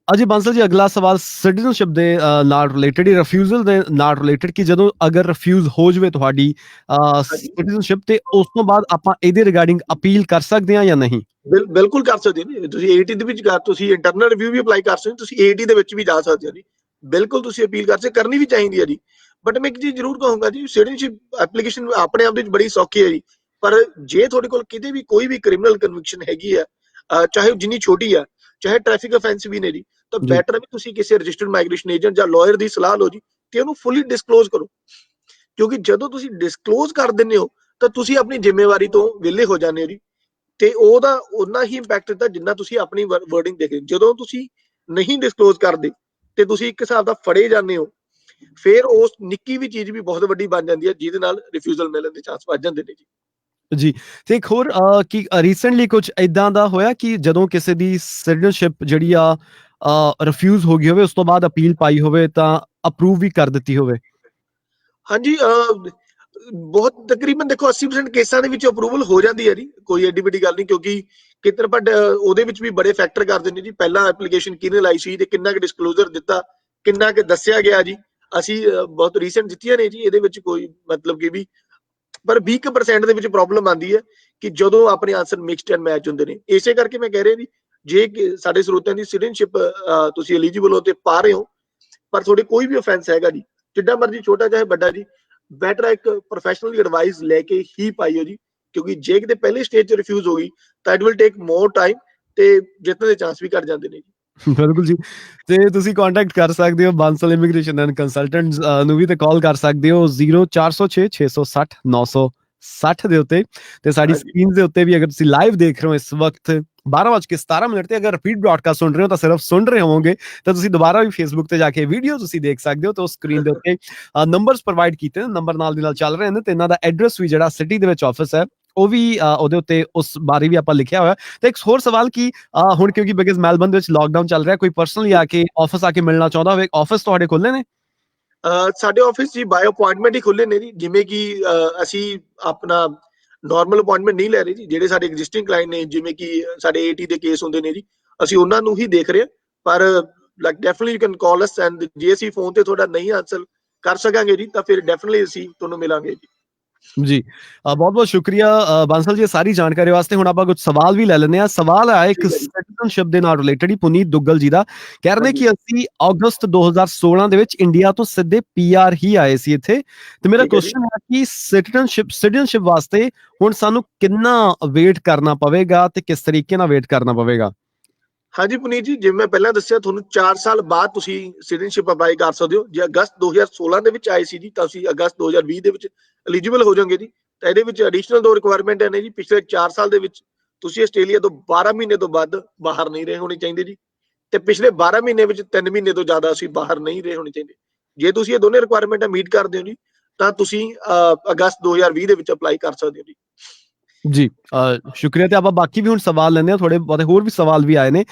ਅਜੇ ਬਾਂਸਲ ਜੀ, ਅਗਲਾ ਸਵਾਲ ਸਿਟੀਜ਼ਨਸ਼ਿਪ ਦੇ ਨਾਲ ਰਿਲੇਟਡ ਹੀ, ਰਿਫਿਊਜ਼ਲ ਦੇ ਨਾਲ ਰਿਲੇਟਡ, ਕਿ ਜਦੋਂ ਅਗਰ ਰਿਫਿਊਜ਼ ਹੋ ਜਾਵੇ ਤੁਹਾਡੀ ਹਾਂਜੀ, ਸਿਟੀਜ਼ਨਸ਼ਿਪ, ਤੇ ਉਸ ਤੋਂ ਬਾਅਦ ਆਪਾਂ ਇਹਦੇ ਰਿਗਾਰਡਿੰਗ ਅਪੀਲ ਕਰ ਸਕਦੇ ਹਾਂ ਜਾਂ ਨਹੀਂ? ਬਿਲਕੁਲ ਕਰ ਸਕਦੇ ਨੇ ਤੁਸੀਂ। ਏਟੀ ਦੇ ਵਿੱਚ ਤੁਸੀਂ ਇੰਟਰਨਲ ਰਿਵਿਊ ਵੀ ਅਪਲਾਈ ਕਰ ਸਕਦੇ ਹੋ, ਤੁਸੀਂ ਏਟੀ ਦੇ ਵਿੱਚ ਵੀ ਜਾ ਸਕਦੇ ਹੋ ਜੀ। ਬਿਲਕੁਲ ਤੁਸੀਂ ਅਪੀਲ ਕਰ ਸਕਦੇ, ਕਰਨੀ ਵੀ ਚਾਹੀਦੀ ਹੈ ਜੀ। ਬਟ ਮੈਂ ਇੱਕ ਚੀਜ਼ ਜ਼ਰੂਰ ਕਹੂੰਗਾ ਜੀ, ਸਿਟੀਜ਼ਨਸ਼ਿਪ ਐਪਲੀਕੇਸ਼ਨ ਆਪਣੇ ਆਪ ਵਿੱਚ ਬੜੀ ਸੌਖੀ ਹੈ ਜੀ, ਪਰ ਜੇ ਤੁਹਾਡੇ ਕੋਲ ਕਿਤੇ ਵੀ ਕੋਈ ਵੀ ਕ੍ਰਿਮੀਨਲ ਕਨਵਿਕਸ਼ਨ ਹੈਗੀ ਆ, ਚਾਹੇ ਉਹ ਜਿੰਨੀ ਛੋਟੀ ਆ, ਚਾਹੇ ਟ੍ਰੈਫਿਕ ਅਫੈਂਸ ਵੀ ਨੇ ਜੀ, ਤਾਂ ਜੀ, ਬੈਟਰ ਵੀ ਤੁਸੀਂ ਕਿਸੇ ਰਜਿਸਟਰਡ ਮਾਈਗ੍ਰੇਸ਼ਨ ਏਜੰਟ ਜਾਂ ਲਾਇਰ ਦੀ ਸਲਾਹ ਲਓ ਜੀ, ਤੇ ਉਹਨੂੰ ਫੁੱਲੀ ਡਿਸਕਲੋਜ਼ ਕਰੋ। ਕਿਉਂਕਿ ਜਦੋਂ ਤੁਸੀਂ ਡਿਸਕਲੋਜ਼ ਕਰ ਦਿੰਦੇ ਹੋ ਤਾਂ ਤੁਸੀਂ ਆਪਣੀ ਜ਼ਿੰਮੇਵਾਰੀ ਤੋਂ ਵਿਹਲੇ ਹੋ ਜਾਂਦੇ ਹੋ ਜੀ, ਤੇ ਉਹਦਾ ਉਨਾ ਹੀ ਇੰਪੈਕਟ ਹੁੰਦਾ ਜਿੰਨਾ ਤੁਸੀਂ ਆਪਣੀ ਵਰਡਿੰਗ ਦੇਖਦੇ। ਜਦੋਂ ਤੁਸੀਂ ਨਹੀਂ ਡਿਸਕਲੋਜ਼ ਕਰਦੇ ਤੇ ਤੁਸੀਂ ਇੱਕ ਹਿਸਾਬ ਦਾ ਫੜੇ ਜਾਂਦੇ ਹੋ, ਫਿਰ ਉਸ ਨਿੱਕੀ ਵੀ ਚੀਜ਼ ਵੀ ਬਹੁਤ ਵੱਡੀ ਬਣ ਜਾਂਦੀ ਹੈ, ਜਿਹਦੇ ਨਾਲ ਰਿਫਿਊਜ਼ਲ ਮਿਲਣ ਦੇ ਚਾਂਸ ਵੱਧ ਜਾਂਦੇ ਨੇ ਜੀ। ਜੀ। ਤੇ ਇੱਕ ਹੋਰ ਕਿ ਰੀਸੈਂਟਲੀ ਕੁਝ ਇਦਾਂ ਦਾ ਹੋਇਆ ਕਿ ਜਦੋਂ ਕਿਸੇ ਦੀ ਸਿਟੀਜ਼ਨਸ਼ਿਪ ਜਿਹੜੀ ਆ ਰਿਫਿਊਜ਼ ਹੋ ਗਈ ਹੋਵੇ, ਉਸ ਤੋਂ ਬਾਅਦ ਅਪੀਲ ਪਾਈ ਹੋਵੇ ਤਾਂ ਅਪਰੂਵ ਵੀ ਕਰ ਦਿੱਤੀ ਹੋਵੇ? ਹਾਂਜੀ, ਬਹੁਤ ਤਕਰੀਬਨ ਦੇਖੋ 80% ਕੇਸਾਂ ਦੇ ਵਿੱਚ ਅਪਰੂਵਲ ਹੋ ਜਾਂਦੀ ਹੈ ਜੀ, ਕੋਈ ਐਡੀ ਵੱਡੀ ਗੱਲ ਨਹੀਂ, ਕਿਉਂਕਿ ਕਿਤੇ ਬਟ ਉਹਦੇ ਵਿੱਚ ਵੀ ਬੜੇ ਫੈਕਟਰ ਕਰਦੇ ਨੇ ਜੀ। ਪਹਿਲਾਂ ਐਪਲੀਕੇਸ਼ਨ ਕਿਹਨੇ ਲਾਈ ਸੀ ਤੇ ਕਿੰਨਾ ਕੁ ਡਿਸਕਲੋਜ਼ਰ ਦਿੱਤਾ, ਕਿੰਨਾ ਕੁ ਦੱਸਿਆ ਗਿਆ ਜੀ। ਅਸੀਂ ਬਹੁਤ ਰੀਸੈਂਟ ਜਿੱਤੀਆਂ ਨੇ ਜੀ, ਇਹਦੇ ਵਿੱਚ ਕੋਈ ਮਤਲਬ ਕਿ ਵੀ, ਪਰ 20% ਦੇ ਵਿੱਚ ਪ੍ਰੋਬਲਮ ਆਉਂਦੀ ਹੈ ਕਿ ਜਦੋਂ ਆਪਣੇ ਆਨਸਰ ਮਿਕਸਡ ਐਂਡ ਮੈਚ ਹੁੰਦੇ ਨੇ। ਇਸੇ ਕਰਕੇ ਮੈਂ ਕਹਿ ਰਿਹਾ ਜੀ, ਜੇ ਸਾਡੇ ਸਰੋਤਿਆਂ ਦੀ ਸਿਟੀਜ਼ਨਸ਼ਿਪ ਤੁਸੀਂ ਐਲੀਜੀਬਲ ਹੋ ਤੇ ਪਾ ਰਹੇ ਹੋ, ਪਰ ਤੁਹਾਡੇ ਕੋਈ ਵੀ ਅਫੈਂਸ ਹੈਗਾ ਜੀ, ਜਿੱਡਾ ਮਰਜ਼ੀ ਛੋਟਾ ਚਾਹੇ ਵੱਡਾ ਜੀ, ਬੈਟਰ ਇੱਕ ਪ੍ਰੋਫੈਸ਼ਨਲ ਐਡਵਾਈਸ ਲੈ ਕੇ ਹੀ ਪਾਈਓ ਜੀ, ਕਿਉਂਕਿ ਜੇ ਕਿਤੇ ਪਹਿਲੇ ਸਟੇਜ 'ਚ ਰਿਫਿਊਜ਼ ਹੋ ਗਈ ਤਾਂ it will take more time, ਤੇ ਜਿੱਤਣ ਦੇ ਚਾਂਸ ਵੀ ਘਟ ਜਾਂਦੇ ਨੇ ਜੀ। ਬਿਲਕੁਲ ਜੀ। ਤੇ ਤੁਸੀਂ ਕੰਟੈਕਟ ਕਰ ਸਕਦੇ ਹੋ ਬਾਂਸਲ ਇਮੀਗ੍ਰੇਸ਼ਨ ਐਂਡ ਕੰਸਲਟੈਂਟਸ ਨੂੰ ਵੀ ਤੇ ਕਾਲ ਕਰ ਸਕਦੇ ਹੋ 0406 660 960 ਦੇ ਉੱਤੇ। ਤੇ ਸਾਡੀ ਹਾਂਜੀ ਸਕਰੀਨ ਦੇ ਉੱਤੇ ਵੀ ਅਗਰ ਤੁਸੀਂ ਲਾਈਵ ਦੇਖ ਰਹੇ ਹੋ ਇਸ ਵਕਤ 12:17 ਤੇ ਅਗਰ ਰਿਪੀਟ ਬ੍ਰੌਡਕਾਸਟ ਸੁਣ ਰਹੇ ਹੋ ਤਾਂ ਸਿਰਫ ਸੁਣ ਰਹੇ ਹੋਵੋਗੇ, ਤਾਂ ਤੁਸੀਂ ਦੁਬਾਰਾ ਵੀ ਫੇਸਬੁੱਕ ਤੇ ਜਾ ਕੇ ਵੀਡੀਓ ਤੁਸੀਂ ਦੇਖ ਸਕਦੇ ਹੋ। ਤੇ ਉਸ ਸਕਰੀਨ ਦੇ ਉੱਤੇ ਨੰਬਰਸ ਪ੍ਰੋਵਾਈਡ ਕੀਤੇ ਨੇ, ਨੰਬਰ ਨਾਲ ਦੀ ਨਾਲ ਚੱਲ ਰਹੇ ਨੇ, ਤੇ ਇਹਨਾਂ ਦਾ ਐਡਰੈਸ ਵੀ ਜਿਹੜਾ ਸਿਟੀ ਦੇ ਵਿੱਚ ਆਫਿਸ ਹੈ ਉਹ ਵੀ ਉਹਦੇ ਉੱਤੇ ਉਸ ਬਾਰੇ ਵੀ ਆਪਾਂ ਲਿਖਿਆ ਹੋਇਆ। ਤੇ ਇੱਕ ਹੋਰ ਸਵਾਲ ਕਿ ਹੁਣ ਕਿਉਂਕਿ ਬਿਕਾਜ਼ ਮੈਲਬਨ ਦੇ ਵਿੱਚ ਲਾਕਡਾਊਨ ਚੱਲ ਰਿਹਾ, ਕੋਈ ਪਰਸਨਲੀ ਆ ਕੇ ਆਫਿਸ ਆ ਕੇ ਮਿਲਣਾ ਚਾਹੁੰਦਾ ਹੋਵੇ, ਆਫਿਸ ਤੁਹਾਡੇ ਖੁੱਲੇ ਨੇ? ਸਾਡੇ ਆਫਿਸ ਜੀ ਬਾਈ ਅਪਾਇੰਟਮੈਂਟ ਹੀ ਖੁੱਲੇ ਨੇ ਜੀ, ਜਿਵੇਂ ਕਿ ਅਸੀਂ ਆਪਣਾ ਨਾਰਮਲ ਅਪਾਇੰਟਮੈਂਟ ਨਹੀਂ ਲੈ ਰਹੇ ਜੀ। ਜਿਹੜੇ ਸਾਡੇ ਐਗਜ਼ਿਸਟਿੰਗ ਕਲਾਇੰਟ ਨੇ, ਜਿਵੇਂ ਕਿ ਸਾਡੇ ਏਟੀ ਦੇ ਕੇਸ ਹੁੰਦੇ ਨੇ ਜੀ, ਅਸੀਂ ਉਹਨਾਂ ਨੂੰ ਹੀ ਦੇਖ ਰਹੇ ਹਾਂ। ਪਰ like definitely you can call us, and ਜੇ ਅਸੀਂ ਫੋਨ ਤੇ ਤੁਹਾਡਾ ਨਹੀਂ ਆਨਸਰ ਕਰ ਸਕਾਂਗੇ ਜੀ ਤਾਂ ਫਿਰ ਡੈਫੀਨਿਟਲੀ ਅਸੀਂ ਤੁਹਾਨੂੰ ਮਿਲਾਂਗੇ ਜੀ। ਜੀ ਬਹੁਤ-ਬਹੁਤ ਸ਼ੁਕਰੀਆ ਬਾਂਸਲ ਜੀ ਇਹ ਸਾਰੀ ਜਾਣਕਾਰੀ ਵਾਸਤੇ। ਹੁਣ ਆਪਾਂ ਕੁਝ ਸਵਾਲ ਵੀ ਲੈ ਲੈਂਦੇ ਹਾਂ। ਸਵਾਲ ਆਇਆ ਇੱਕ ਠੀਕ ਹੈ ਜੀ। ਸਿਟੀਜ਼ਨਸ਼ਿਪ ਦੇ ਨਾਲ ਰਿਲੇਟਡ ਹੀ ਪੁਨੀਤ ਦੁੱਗਲ ਜੀ ਦਾ। ਕਹਿ ਰਹੇ ਨੇ ਹਾਂਜੀ ਕਿ ਅਸੀਂ ਅਗਸਤ 2016 ਦੇ ਵਿੱਚ ਇੰਡੀਆ ਤੋਂ ਸਿੱਧੇ ਪੀਆਰ ਹੀ ਆਏ ਸੀ ਇੱਥੇ, ਤੇ ਮੇਰਾ ਠੀਕ ਹੈ ਜੀ। ਕੁਐਸਚਨ ਹੈ ਕਿ ਸਿਟੀਜ਼ਨਸ਼ਿਪ ਵਾਸਤੇ ਹੁਣ ਸਾਨੂੰ ਕਿੰਨਾ ਵੇਟ ਕਰਨਾ ਪਵੇਗਾ ਤੇ ਕਿਸ ਤਰੀਕੇ ਨਾਲ ਵੇਟ ਕਰਨਾ ਪਵੇਗਾ? ਹਾਂਜੀ ਪੁਨੀਤ ਜੀ, ਜਿਵੇਂ ਮੈਂ ਪਹਿਲਾਂ ਦੱਸਿਆ ਤੁਹਾਨੂੰ 4 ਸਾਲ ਬਾਅਦ ਤੁਸੀਂ ਸਿਟੀਜ਼ਨਸ਼ਿਪ ਅਪਲਾਈ ਕਰ ਸਕਦੇ ਹੋ। ਜੇ ਅਗਸਤ 2016 ਦੇ ਵਿੱਚ ਆਏ ਸੀ ਜੀ ਤਾਂ ਤੁਸੀਂ ਅਗਸਤ 2020 ਦੇ ਵਿੱਚ ਐਲੀਜੀਬਲ ਹੋ ਜਾਓਗੇ ਜੀ। ਤਾਂ ਇਹਦੇ ਵਿੱਚ ਐਡੀਸ਼ਨਲ 2 ਰਿਕੁਆਇਰਮੈਂਟ ਨੇ ਜੀ। ਪਿਛਲੇ 4 ਸਾਲ ਦੇ ਵਿੱਚ ਤੁਸੀਂ ਆਸਟ੍ਰੇਲੀਆ ਤੋਂ 12 ਮਹੀਨੇ ਤੋਂ ਵੱਧ ਬਾਹਰ ਨਹੀਂ ਰਹੇ ਹੋਣੇ ਚਾਹੀਦੇ ਜੀ, ਤੇ ਪਿਛਲੇ 12 ਮਹੀਨੇ ਵਿੱਚ 3 ਮਹੀਨੇ ਤੋਂ ਜ਼ਿਆਦਾ ਅਸੀਂ ਬਾਹਰ ਨਹੀਂ ਰਹੇ ਹੋਣੇ ਚਾਹੀਦੇ। ਜੇ ਤੁਸੀਂ ਇਹ ਦੋਨੇ ਰਿਕੁਆਇਰਮੈਂਟਾਂ ਮੀਟ ਕਰਦੇ ਹੋ ਜੀ ਤਾਂ ਤੁਸੀਂ ਅਗਸਤ 2020 ਦੇ ਵਿੱਚ ਅਪਲਾਈ ਕਰ ਸਕਦੇ ਹੋ ਜੀ। ਜੀ ਸ਼ੁਕਰੀਆ। ਤੇ ਆਪਾਂ ਬਾਕੀ ਵੀ ਹੁਣ ਸਵਾਲ ਲੈਂਦੇ ਹਾਂ, ਥੋੜੇ ਬਹੁਤੇ ਹੋਰ ਵੀ ਸਵਾਲ ਵੀ ਆਏ ਨੇ।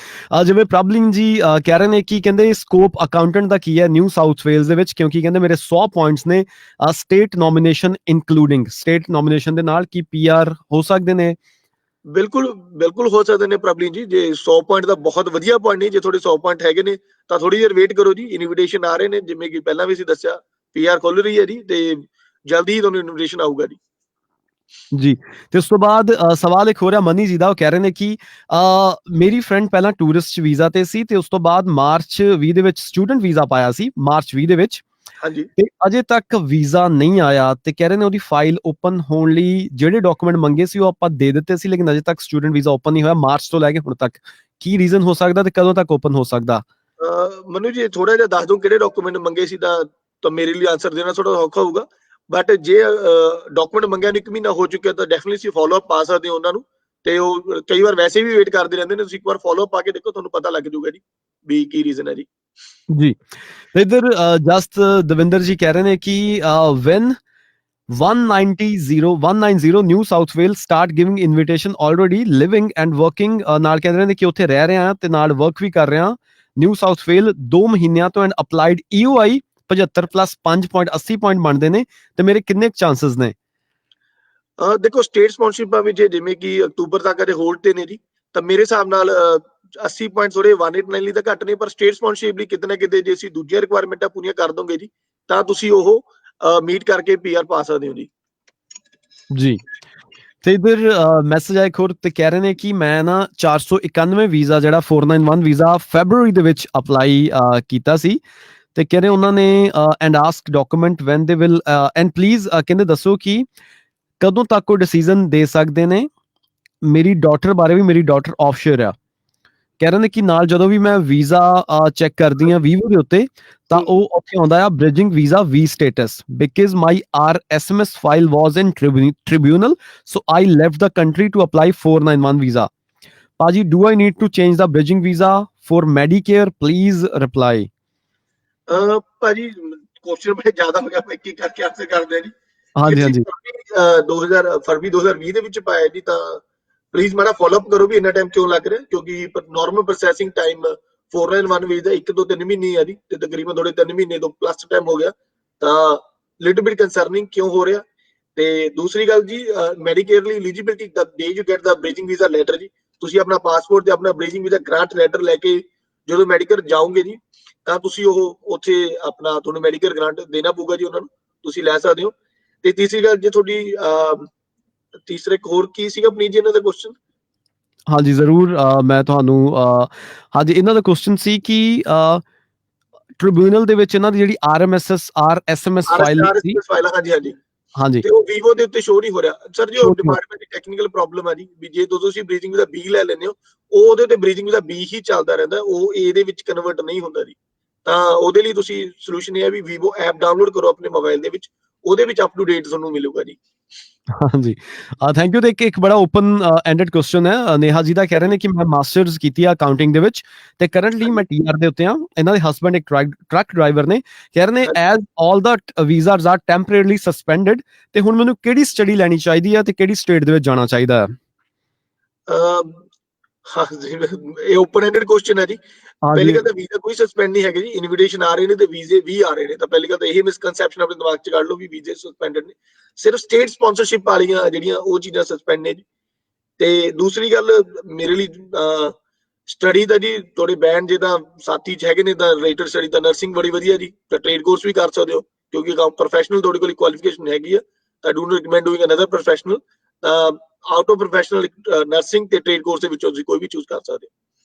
ਜਿਵੇਂ ਪ੍ਰਭਲਿੰਗ ਜੀ ਕਹਿ ਰਹੇ ਨੇ ਕਿ ਕਹਿੰਦੇ ਸਕੋਪ ਅਕਾਊਂਟੈਂਟ ਦਾ ਕੀ ਹੈ ਨਿਊ ਸਾਊਥ ਵੇਲਸ ਦੇ ਵਿੱਚ, ਕਿਉਂਕਿ ਕਹਿੰਦੇ ਮੇਰੇ 100 ਪੁਆਇੰਟਸ ਨੇ state nomination including state nomination ਦੇ ਨਾਲ, ਕੀ ਪੀਆਰ ਹੋ ਸਕਦੇ ਨੇ? ਬਿਲਕੁਲ ਬਿਲਕੁਲ ਹੋ ਸਕਦੇ ਨੇ ਪ੍ਰਬਲੀਨ ਜੀ। ਜੇ 100 ਪੁਆਇੰਟ ਦਾ ਬਹੁਤ ਵਧੀਆ ਪੁਆਇੰਟ ਨਹੀਂ, ਜੇ ਤੁਹਾਡੇ 100 ਪੁਆਇੰਟ ਹੈਗੇ ਨੇ ਤਾਂ ਥੋੜੀ ਦੇਰ ਵੇਟ ਕਰੋ ਜੀ। ਇਨਵੀਟੇਸ਼ਨ ਆ ਰਹੇ ਨੇ, ਜਿਵੇਂ ਕਿ ਪਹਿਲਾਂ ਵੀ ਅਸੀਂ ਦੱਸਿਆ ਪੀਆਰ ਖੁੱਲ ਰਹੀ ਹੈ ਜੀ, ਤੇ ਜਲਦੀ ਹੀ ਤੁਹਾਨੂੰ ਇਨਵੀਟੇਸ਼ਨ ਆਊਗਾ ਜੀ। ਜੀ ਤੇ ਉਸ ਤੋਂ ਬਾਅਦ ਸਵਾਲ ਇੱਕ ਹੋ ਰਿਹਾ ਮਨੀ ਜੀ ਦਾ। ਉਹ ਕਹਿ ਰਹੇ ਨੇ ਕਿ ਮੇਰੀ ਫਰੈਂਡ ਪਹਿਲਾਂ ਟੂਰਿਸਟ ਵੀਜ਼ਾ ਤੇ ਸੀ ਤੇ ਉਸ ਤੋਂ ਬਾਅਦ ਮਾਰਚ 20 ਦੇ ਵਿੱਚ ਸਟੂਡੈਂਟ ਵੀਜ਼ਾ ਪਾਇਆ ਸੀ, ਮਾਰਚ 20 ਦੇ ਵਿੱਚ, ਹਾਂਜੀ ਤੇ ਅਜੇ ਤੱਕ ਵੀਜ਼ਾ ਨਹੀਂ ਆਇਆ। ਤੇ ਕਹਿ ਰਹੇ ਨੇ ਉਹਦੀ ਫਾਈਲ ਓਪਨ ਹੋਣ ਲਈ ਜਿਹੜੇ ਡਾਕੂਮੈਂਟ ਮੰਗੇ ਸੀ ਉਹ ਆਪਾਂ ਦੇ ਦਿੱਤੇ ਸੀ, ਲੇਕਿਨ ਅਜੇ ਤੱਕ ਸਟੂਡੈਂਟ ਵੀਜ਼ਾ ਓਪਨ ਨਹੀਂ ਹੋਇਆ ਮਾਰਚ ਤੋਂ ਲੈ ਕੇ ਹੁਣ ਤੱਕ। ਕੀ ਰੀਜ਼ਨ ਹੋ ਸਕਦਾ ਤੇ ਕਦੋਂ ਤੱਕ ਓਪਨ ਹੋ ਸਕਦਾ? ਮਨੂ ਜੀ ਥੋੜਾ ਜਿਹਾ ਦੱਸ ਦੋ ਕਿਹੜੇ ਡਾਕੂਮੈਂਟ ਮੰਗੇ ਸੀ, ਤਾਂ ਮੇਰੇ ਲਈ ਆਨਸਰ ਦੇਣਾ ਥੋੜਾ ਔਖਾ ਹੋਊਗਾ। ਬਟ ਜੇ ਡਾਕੂਮੈਂਟ ਮੰਗਿਆ ਨੂੰ 1 ਮਹੀਨਾ ਹੋ ਚੁੱਕਿਆ ਤਾਂ ਡੈਫੀਨਿਟਲੀ ਤੁਸੀਂ ਫਾਲੋ ਅਪ ਪਾ ਸਕਦੇ ਹੋ ਉਹਨਾਂ ਨੂੰ। ਤੇ ਉਹ ਕਈ ਵਾਰ ਵੈਸੇ ਵੀ ਵੇਟ ਕਰਦੇ ਰਹਿੰਦੇ ਨੇ, ਤੁਸੀਂ ਇੱਕ ਵਾਰ ਫਾਲੋ ਅਪ ਪਾ ਕੇ ਦੇਖੋ, ਤੁਹਾਨੂੰ ਪਤਾ ਲੱਗ ਜਾਊਗਾ ਜੀ ਵੀ ਕੀ ਰੀਜ਼ਨ ਹੈ ਜੀ। ਜੀ ਤੇ ਇੱਧਰ ਜਸਟ ਦਵਿੰਦਰ ਜੀ ਕਹਿ ਰਹੇ ਨੇ ਕਿ when 190 New South Wales start giving invitation already living and working, ਨਾਲ ਕਹਿ ਰਹੇ ਨੇ ਕਿ ਉੱਥੇ ਰਹਿ ਰਹੇ ਆ ਤੇ ਨਾਲ ਵਰਕ ਵੀ ਕਰ ਰਹੇ ਆ ਨਿਊ ਸਾਊਥ ਵੇਲ 2 ਮਹੀਨਿਆਂ ਤੋਂ, and applied EOI 75 plus 5.80 point ਬਣਦੇ ਨੇ, ਤੇ ਮੇਰੇ ਕਿੰਨੇ ਚਾਂਸਸ ਨੇ? ਦੇਖੋ ਸਟੇਟ ਸਪਾਂਸਰਸ਼ਿਪਾਂ ਵਿੱਚ ਜਿਵੇਂ ਕਿ ਅਕਤੂਬਰ ਤੱਕ ਦੇ ਹੋਲਡ ਤੇ ਨੇ ਜੀ, ਤਾਂ ਮੇਰੇ ਹਿਸਾਬ ਨਾਲ 80 ਪੁਆਇੰਟ ਥੋੜੇ 189 ਲਈ ਤਾਂ ਘੱਟ ਨੇ, ਪਰ ਸਟੇਟ ਸਪਾਂਸਰਸ਼ਿਪ ਲਈ ਕਿਤੇ ਨਾ ਕਿਤੇ ਜੇ ਅਸੀਂ ਦੂਜੀਆਂ ਰਿਕੁਆਇਰਮੈਂਟਾਂ ਪੂਰੀਆਂ ਕਰ ਦੋਗੇ ਜੀ ਤਾਂ ਤੁਸੀਂ ਉਹ ਮੀਟ ਕਰਕੇ ਪੀਆਰ ਪਾ ਸਕਦੇ ਹੋ ਜੀ। ਜੀ ਤੇ ਇਧਰ ਮੈਸੇਜ ਆਇਆ ਇੱਕ ਹੋਰ, ਤੇ ਕਹਿ ਰਹੇ ਨੇ ਕਿ ਮੈਂ ਨਾ 491 ਵੀਜ਼ਾ ਜਿਹੜਾ 491 ਵੀਜ਼ਾ ਫੈਬਰੂਅਰੀ ਦੇ ਵਿੱਚ ਅਪਲਾਈ ਕੀਤਾ ਸੀ, ਤੇ ਕਹਿੰਦੇ ਉਹਨਾਂ ਨੇ and ask document when they will and please ਕਹਿੰਦੇ ਦੱਸੋ ਕਿ ਕਦੋਂ ਤੱਕ ਉਹ ਡਿਸੀਜਨ ਦੇ ਸਕਦੇ ਨੇ। ਮੇਰੀ ਡਾਟਰ ਬਾਰੇ ਵੀ, ਮੇਰੀ ਡਾਟਰ ਆਫਸ਼ੋਰ ਆ। ਕਹਿ ਰਹੇ ਨੇ ਕਿ ਨਾਲ ਜਦੋਂ ਵੀ ਮੈਂ ਵੀਜ਼ਾ ਚੈੱਕ ਕਰਦੀ ਆ ਵੀਵੋ ਦੇ ਉੱਤੇ ਤਾਂ ਉਹ ਉੱਥੇ ਆਉਂਦਾ ਆ ਬ੍ਰਿਜਿੰਗ ਵੀਜ਼ਾ ਵੀ status, because my RSMS file was in tribunal so I left the country to apply 491 visa. ਪਾਜੀ do I need to change the bridging visa for Medicare, please reply. ਭਾਜੀ ਕੁਐਸਚਨ ਬੜੇ ਜ਼ਿਆਦਾ ਹੋ ਗਿਆ, ਮੈਂ ਕੀ ਕਰਕੇ answer ਕਰਦੇ ਜੀ। ਜੇ ਹਾਂਜੀ ਤੁਸੀਂ ਹਾਂਜੀ ਫਰਵਰੀ 2020 ਦੇ ਵਿੱਚ ਪਾਇਆ ਜੀ ਤਾਂ ਪਲੀਜ਼ ਮਾੜਾ ਫਾਲੋ ਅਪ ਕਰੋ ਵੀ ਇੰਨਾ ਟਾਈਮ ਕਿਉਂ ਲੱਗ ਰਿਹਾ, ਕਿਉਂਕਿ ਨਾਰਮਲ ਪ੍ਰੋਸੈਸਿੰਗ ਟਾਈਮ 491 ਵੀਜ਼ਾ 1 ਤੋਂ 3 ਮਹੀਨੇ ਆ ਜੀ, ਤੇ ਤਕਰੀਬਨ ਥੋੜੇ 3 ਮਹੀਨੇ ਤੋਂ ਪਲੱਸ ਟਾਈਮ ਹੋ ਗਿਆ, ਤਾਂ ਲਿਟਲ ਬਿਟ ਕੰਸਰਨਿੰਗ ਕਿਉਂ ਹੋ ਰਿਹਾ। ਤੇ ਦੂਸਰੀ ਗੱਲ ਜੀ, ਮੈਡੀਕੇਅਰ ਲਈ eligibility the day you get the bridging visa letter ਜੀ, ਤੁਸੀਂ ਆਪਣਾ ਪਾਸਪੋਰਟ ਤੇ ਆਪਣਾ ਬ੍ਰਿਜਿੰਗ ਵੀਜ਼ਾ ਗ੍ਰਾਂਟ ਲੈਟਰ ਲੈ ਕੇ ਜਦੋਂ ਮੈਡੀਕਲ ਜਾਓਗੇ ਜੀ ਤਾਂ ਤੁਸੀਂ ਉਹ ਉੱਥੇ ਆਪਣਾ ਤੁਹਾਨੂੰ ਮੈਡੀਕਲ ਗ੍ਰਾਂਟ ਦੇਣਾ ਪਊਗਾ ਜੀ ਉਹਨਾਂ ਨੂੰ, ਤੁਸੀਂ ਲੈ ਸਕਦੇ ਹੋ। ਤੇ ਤੀਸਰੀ ਗੱਲ ਜੇ ਤੁਹਾਡੀ ਤੀਸਰੇ ਹੋਰ ਕੀ ਸੀਗਾ ਪਨੀਤ ਜੀ ਇਹਨਾਂ ਦਾ ਕੁਐਸਚਨ? ਹਾਂਜੀ ਜ਼ਰੂਰ ਮੈਂ ਤੁਹਾਨੂੰ ਹਾਂਜੀ ਇਹਨਾਂ ਦਾ ਕੁਐਸਚਨ ਸੀ ਕਿ ਟ੍ਰਿਬਿਊਨਲ ਦੇ ਵਿੱਚ ਇਹਨਾਂ ਦੀ ਜਿਹੜੀ RSMS ਫਾਈਲ ਸੀ, ਫਾਈਲ, ਹਾਂਜੀ ਹਾਂਜੀ ਹਾਂਜੀ, ਤੇ ਉਹ Vivo ਦੇ ਉੱਤੇ ਸ਼ੋ ਨਹੀਂ ਹੋ ਰਿਹਾ ਸਰ ਜੀ। ਉਹ ਸ਼ੋਅ ਨਹੀਂ ਹੋ ਡਿਪਾਰਟਮੈਂਟ ਦੀ ਟੈਕਨੀਕਲ ਪ੍ਰੋਬਲਮ ਆ ਜੀ, ਵੀ ਜੇ ਤੁਸੀਂ ਬਰੀਥਿੰਗ ਦਾ B ਲੈ ਲੈਂਦੇ ਹੋ, ਉਹ ਉਹਦੇ ਤੇ ਬਰੀਥਿੰਗ ਦਾ B ਹੀ ਚੱਲਦਾ ਰਹਿੰਦਾ, ਉਹ A ਦੇ ਵਿੱਚ ਕਨਵਰਟ ਨਹੀਂ ਹੁੰਦਾ ਜੀ। ਤਾਂ ਉਹਦੇ ਲਈ ਤੁਸੀਂ ਸੋਲੂਸ਼ਨ ਇਹ ਹੈ ਵੀ Vivo ਐਪ ਡਾਊਨਲੋਡ ਕਰੋ ਆਪਣੇ ਮੋਬਾਈਲ ਦੇ ਵਿੱਚ, ਉਹਦੇ ਵਿੱਚ ਅਪ ਟੂ ਡੇਟ ਤੁਹਾਨੂੰ ਮਿਲੂਗਾ ਜੀ। ਹਾਂਜੀ, ਥੈਂਕ ਯੂ। ਤੇ ਇੱਕ ਬੜਾ ਓਪਨ ਐਂਡਡ ਕੁਐਸਚਨ ਹੈ, ਨੇਹਾ ਜੀ ਦਾ ਕਹਿ ਰਹੇ ਨੇ ਕਿ ਮੈਂ ਮਾਸਟਰਸ ਕੀਤੀ ਆ ਅਕਾਊਂਟਿੰਗ ਦੇ ਵਿੱਚ ਤੇ ਕਰੰਟਲੀ ਮੈਂ TR ਦੇ ਉੱਤੇ ਆ। ਇਹਨਾਂ ਦੇ ਹਸਬੰਡ ਇੱਕ ਟਰੱਕ ਡਰਾਈਵਰ ਨੇ, ਕਹਿ ਰਹੇ ਨੇ ਐਜ਼ ਆਲ ਦਾ ਵੀਜ਼ਾਸ ਆਰ ਟੈਂਪਰੇਰੀਲੀ ਸਸਪੈਂਡਡ, ਤੇ ਹੁਣ ਮੈਨੂੰ ਕਿਹੜੀ ਸਟੱਡੀ ਲੈਣੀ ਚਾਹੀਦੀ ਹੈ ਤੇ ਕਿਹੜੀ ਸਟੇਟ ਦੇ ਵਿੱਚ ਜਾਣਾ ਚਾਹੀਦਾ ਹੈ? ਹਾਂ ਜੀ, ਇਹ ਓਪਨ ਐਂਡਡ ਕੁਐਸਚਨ ਹੈ ਜੀ। ਪਹਿਲੀ ਗੱਲ ਤਾਂ ਵੀਜ਼ਾ ਕੋਈ ਸਸਪੈਂਡ ਨਹੀਂ ਹੈਗੇ ਜੀ, ਇਨਵੀਟੇਸ਼ਨ ਆ ਰਹੇ ਨੇ ਤੇ ਵੀਜ਼ੇ ਵੀ ਆ ਰਹੇ ਨੇ। ਤਾਂ ਪਹਿਲੀ ਗੱਲ ਤਾਂ ਇਹ ਮਿਸਕਨਸੈਪਸ਼ਨ ਆਪਣੇ ਦਿਮਾਗ 'ਚ ਕੱਢ ਲਓ ਵੀ ਵੀਜ਼ੇ ਸਸਪੈਂਡਡ ਨੇ, ਸਿਰਫ ਸਟੇਟ ਸਪਾਂਸਰਸ਼ਿਪ ਵਾਲੀਆਂ ਜਿਹੜੀਆਂ ਉਹ ਚੀਜ਼ਾਂ ਸਸਪੈਂਡ ਨੇ ਜੀ। ਤੇ ਦੂਸਰੀ ਗੱਲ ਮੇਰੇ ਲਈ ਸਟੱਡੀ ਦਾ ਜੀ, ਤੁਹਾਡੇ ਬੈਂਡ ਜੇ ਤਾਂ ਸਾਥੀ 'ਚ ਹੈਗੇ ਨੇ ਤਾਂ ਰਿਲੇਟਡ ਸਟੱਡੀ ਤਾਂ ਨਰਸਿੰਗ ਬੜੀ ਵਧੀਆ ਜੀ, ਤਾਂ ਟ੍ਰੇਡ ਕੋਰਸ ਵੀ ਕਰ ਸਕਦੇ ਹੋ ਕਿਉਂਕਿ ਪ੍ਰੋਫੈਸ਼ਨਲ ਤੁਹਾਡੇ ਕੋਲ ਕੁਆਲੀਫਿਕੇਸ਼ਨ ਹੈਗੀ ਆ। ਤਾਂ do recommend doing another professional. Out of professional nursing ਤੇ ਟ੍ਰੇਡ ਕੋਰਸ ਦੇ ਵਿੱਚੋਂ ਤੁਸੀਂ ਕੋਈ ਵੀ ਚੂਜ਼ ਕਰ ਸਕਦੇ ਹੋ।